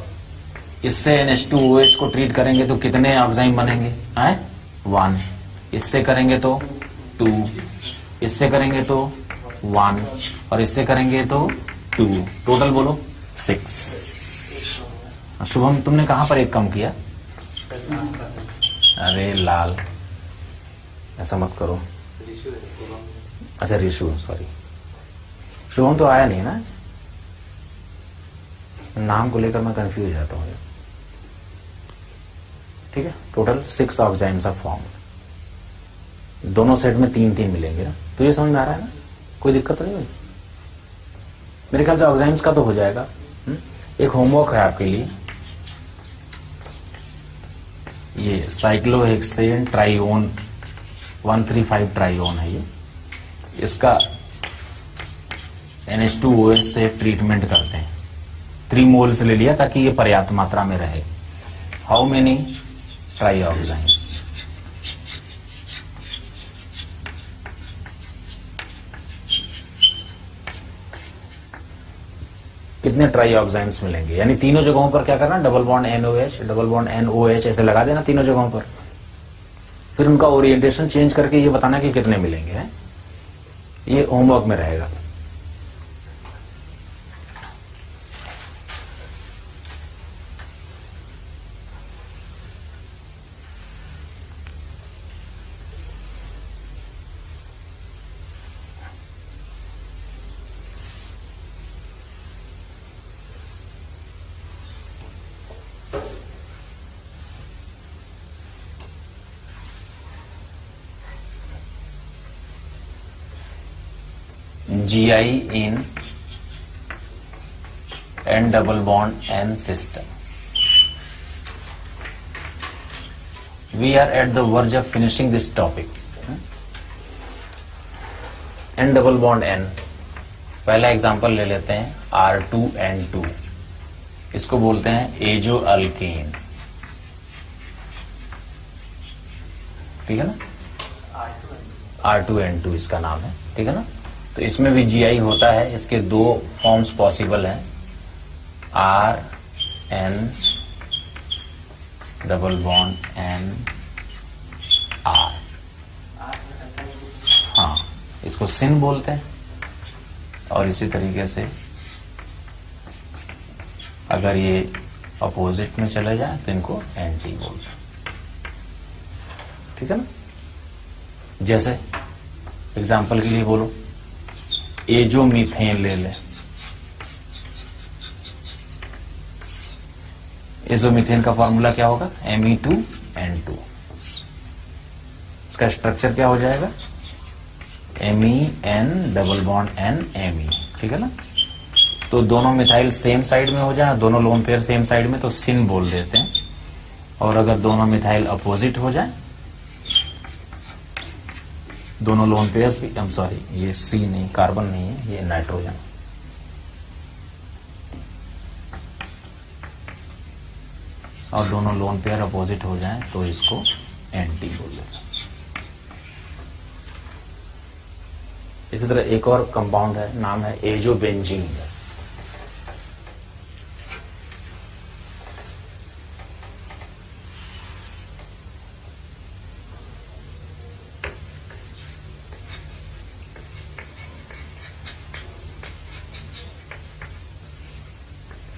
इससे NH2OH को ट्रीट करेंगे तो कितने ऑक्साइम बनेंगे? 1. इससे करेंगे तो 2, इससे करेंगे तो 1 और इससे करेंगे तो 2. टोटल बोलो 6. शुभम, तुमने कहां पर एक कम किया? अरे लाल, ऐसा मत करो. अच्छा ऋषु, सॉरी. शुभम तो आया नहीं ना. नाम को लेकर मैं कंफ्यूज हो जाता हूं. ठीक है. Total 6 oximes are formed. दोनों सेट में 3-3 मिलेंगे ना. तो ये समझ में आ रहा है ना? कोई दिक्कत तो नहीं हुई? मेरे ख्याल से ऑक्साइम्स का तो हो जाएगा. एक होमवर्क है आपके लिए. ये साइक्लोहेक्सेन ट्राइओन 135 ट्राइओन है. ये इसका NH2OH से ट्रीटमेंट करते हैं. 3 मोल्स ले लिया ताकि ये पर्याप्त मात्रा में रहे. How many trioximes? कितने ट्राइऑक्साइम्स मिलेंगे? यानी तीनों जगहों पर क्या करना? Double bond NOH double bond NOH ऐसे लगा देना तीनों जगहों पर. फिर उनका ओरिएंटेशन चेंज करके ये बताना कि कितने मिलेंगे. है? ये होमवर्क में रहेगा. GI in N double bond N system. We are at the verge of finishing this topic. N double bond N. पहला एग्जांपल ले लेते हैं R2N2. इसको बोलते हैं एजो अल्केन. ठीक है ना. R2N2 इसका नाम है. ठीक है ना. तो इसमें भी GI होता है. इसके 2 फॉर्म्स पॉसिबल हैं. RN double bond NR. हाँ, इसको सिन बोलते हैं. और इसी तरीके से अगर ये अपोजिट में चले जाए तो इनको एंटी बोलते हैं. ठीक है ना. जैसे एग्जाम्पल के लिए बोलो, एजोमीथेन ले ले. एजोमीथेन का फॉर्मूला क्या होगा? Me2N2. इसका स्ट्रक्चर क्या हो जाएगा? MEN double bond N Me. ठीक है ना। तो दोनों मिथाइल सेम साइड में हो जाए, दोनों लोन पेयर सेम साइड में, तो सिन बोल देते हैं। और अगर दोनों मिथाइल अपोजिट हो जाए, दोनों लोन पेयर्स भी, I'm सॉरी, ये सी नहीं, कार्बन नहीं है, ये नाइट्रोजन। और दोनों लोन पेयर अपोजिट हो जाएं तो इसको एंटी बोल देते हैं। इसी तरह एक और कंपाउंड है, नाम है एजोबेंजीन।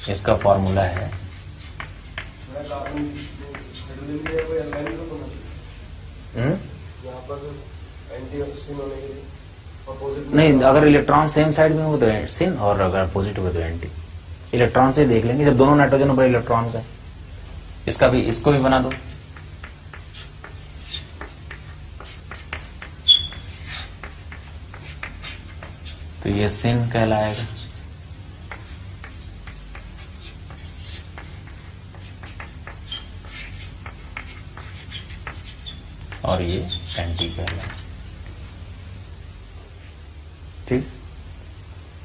इसका फॉर्मूला है नहीं, अगर इलेक्ट्रॉन सेम साइड में हो तो सिन, और अगर अपोजिट हो तो एंटी। इलेक्ट्रॉन से देख लेंगे, जब दोनों नाइट्रोजन पर इलेक्ट्रॉन्स है। इसका भी, इसको भी बना दो। तो ये सिन कहलाएगा, और ये एंटी कहलाएगा। ठीक,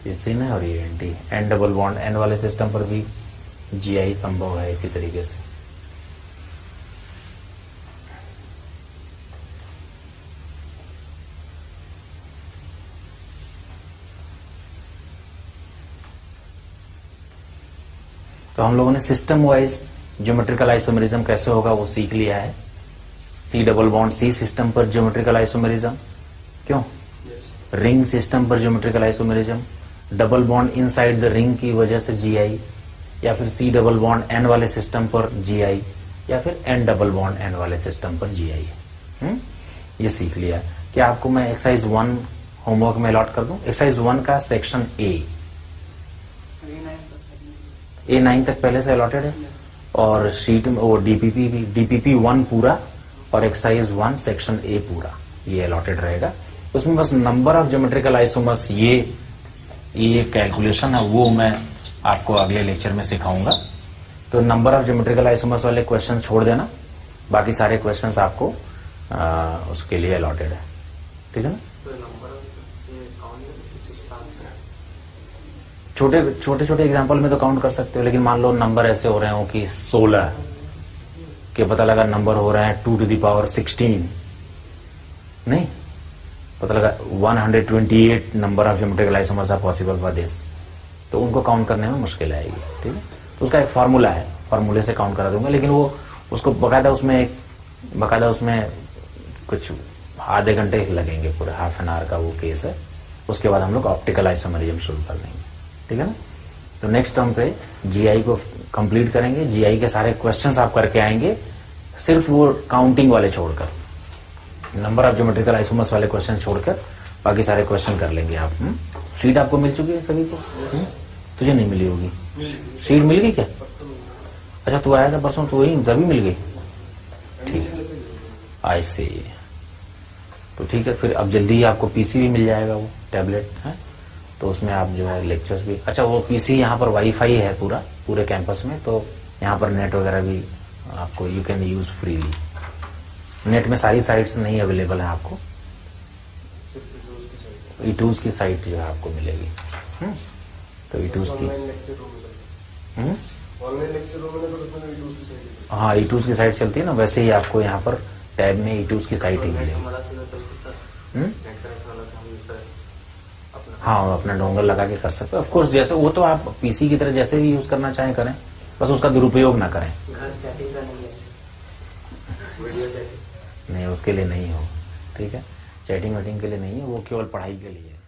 ये सिन है और ये एंटी है। एन डबल बॉन्ड एन वाले सिस्टम पर भी जीआई संभव है इसी तरीके से। तो हम लोगों ने सिस्टम वाइज ज्योमेट्रिकल आइसोमेरिज्म कैसे होगा वो सीख लिया है। C double bond C system पर ज्योमेट्रिकल आइसोमेरिज्म, क्यों? रिंग सिस्टम पर geometrical isomerism, double bond inside the ring की वजह से जीआई, या फिर सी डबल बॉन्ड एन वाले सिस्टम पर जीआई, या फिर एन डबल बॉन्ड एन वाले सिस्टम पर जीआई। ये सीख लिया। क्या आपको मैं एक्सरसाइज 1 होमवर्क में अलॉट कर दूं? एक्सरसाइज 1 का सेक्शन A9 तक पहले से अलॉटेड है, और शीट में वो डीपीपी भी, डीपीपी 1 पूरा और एक्सरसाइज 1 सेक्शन A पूरा, ये अलॉटेड रहेगा। उसमें बस नंबर ऑफ ज्योमेट्रिकल आइसोमर्स, ये कैलकुलेशन है, वो मैं आपको अगले लेक्चर में सिखाऊंगा। तो नंबर ऑफ ज्योमेट्रिकल आइसोमर्स वाले क्वेश्चन छोड़ देना, बाकी सारे क्वेश्चंस आपको उसके लिए अलॉटेड है। ठीक है ना। छोटे छोटे एग्जाम्पल में तो काउंट कर सकते हो, लेकिन मान लो नंबर ऐसे हो रहे हो कि 16 के, पता लगा नंबर हो रहे हैं 2 to the power 16, नहीं पता लगा 128 number of geometrical isomers are possible for this, तो उनको काउंट करने में मुश्किल आएगी। ठीक है, तो उसका एक फार्मूला है, फार्मूले से काउंट करा दूंगा, लेकिन वो उसको बकायदा उसमें कुछ आधे घंटे लगेंगे, पूरे हाफ एन आवर का वो केस है। उसके बाद हम लोग ऑप्टिकल आइसोमेरिज्म शुरू कर देंगे। ठीक है ना। तो नेक्स्ट टर्म पे जीआई को कंप्लीट करेंगे, जीआई के सारे क्वेश्चंस आप करके आएंगे, सिर्फ वो काउंटिंग वाले छोड़कर, नंबर ऑफ ज्योमेट्रिकल आइसोमर्स वाले क्वेश्चन छोड़कर बाकी सारे क्वेश्चन कर लेंगे आप। शीट आपको मिल चुकी है सभी को? तुझे नहीं मिली होगी शीट? मिल गई क्या? अच्छा, तू आया था परसों, तो वही तभी मिल गई। ठीक, आई सी। तो ठीक है, फिर अब जल्दी ही आपको पीसी भी मिल जाएगा, वो टैबलेट है, तो उसमें आप जो है लेक्चर्स भी, अच्छा वो पीसी यहाँ पर वाईफाई है पूरे कैंपस में, तो यहाँ पर नेट वगैरह भी आपको you can use freely. Net में सारी साइट्स नहीं अवेलेबल है आपको, ईटूज की साइट जो है आपको मिलेगी। तो ईटूज की, हाँ ईटूज की साइट चलती है ना, वैसे ही आपको यहाँ पर टैब में ईटूज की साइट ही मिलेगी। हाँ, अपना डोंगर लगा के कर सकते हो, ऑफ कोर्स। जैसे वो तो आप पीसी की तरह जैसे भी यूज करना चाहें करें, बस उसका दुरुपयोग ना करें। नहीं, उसके लिए नहीं हो। ठीक है, चैटिंग वेटिंग के लिए नहीं है, वो केवल पढ़ाई के लिए है।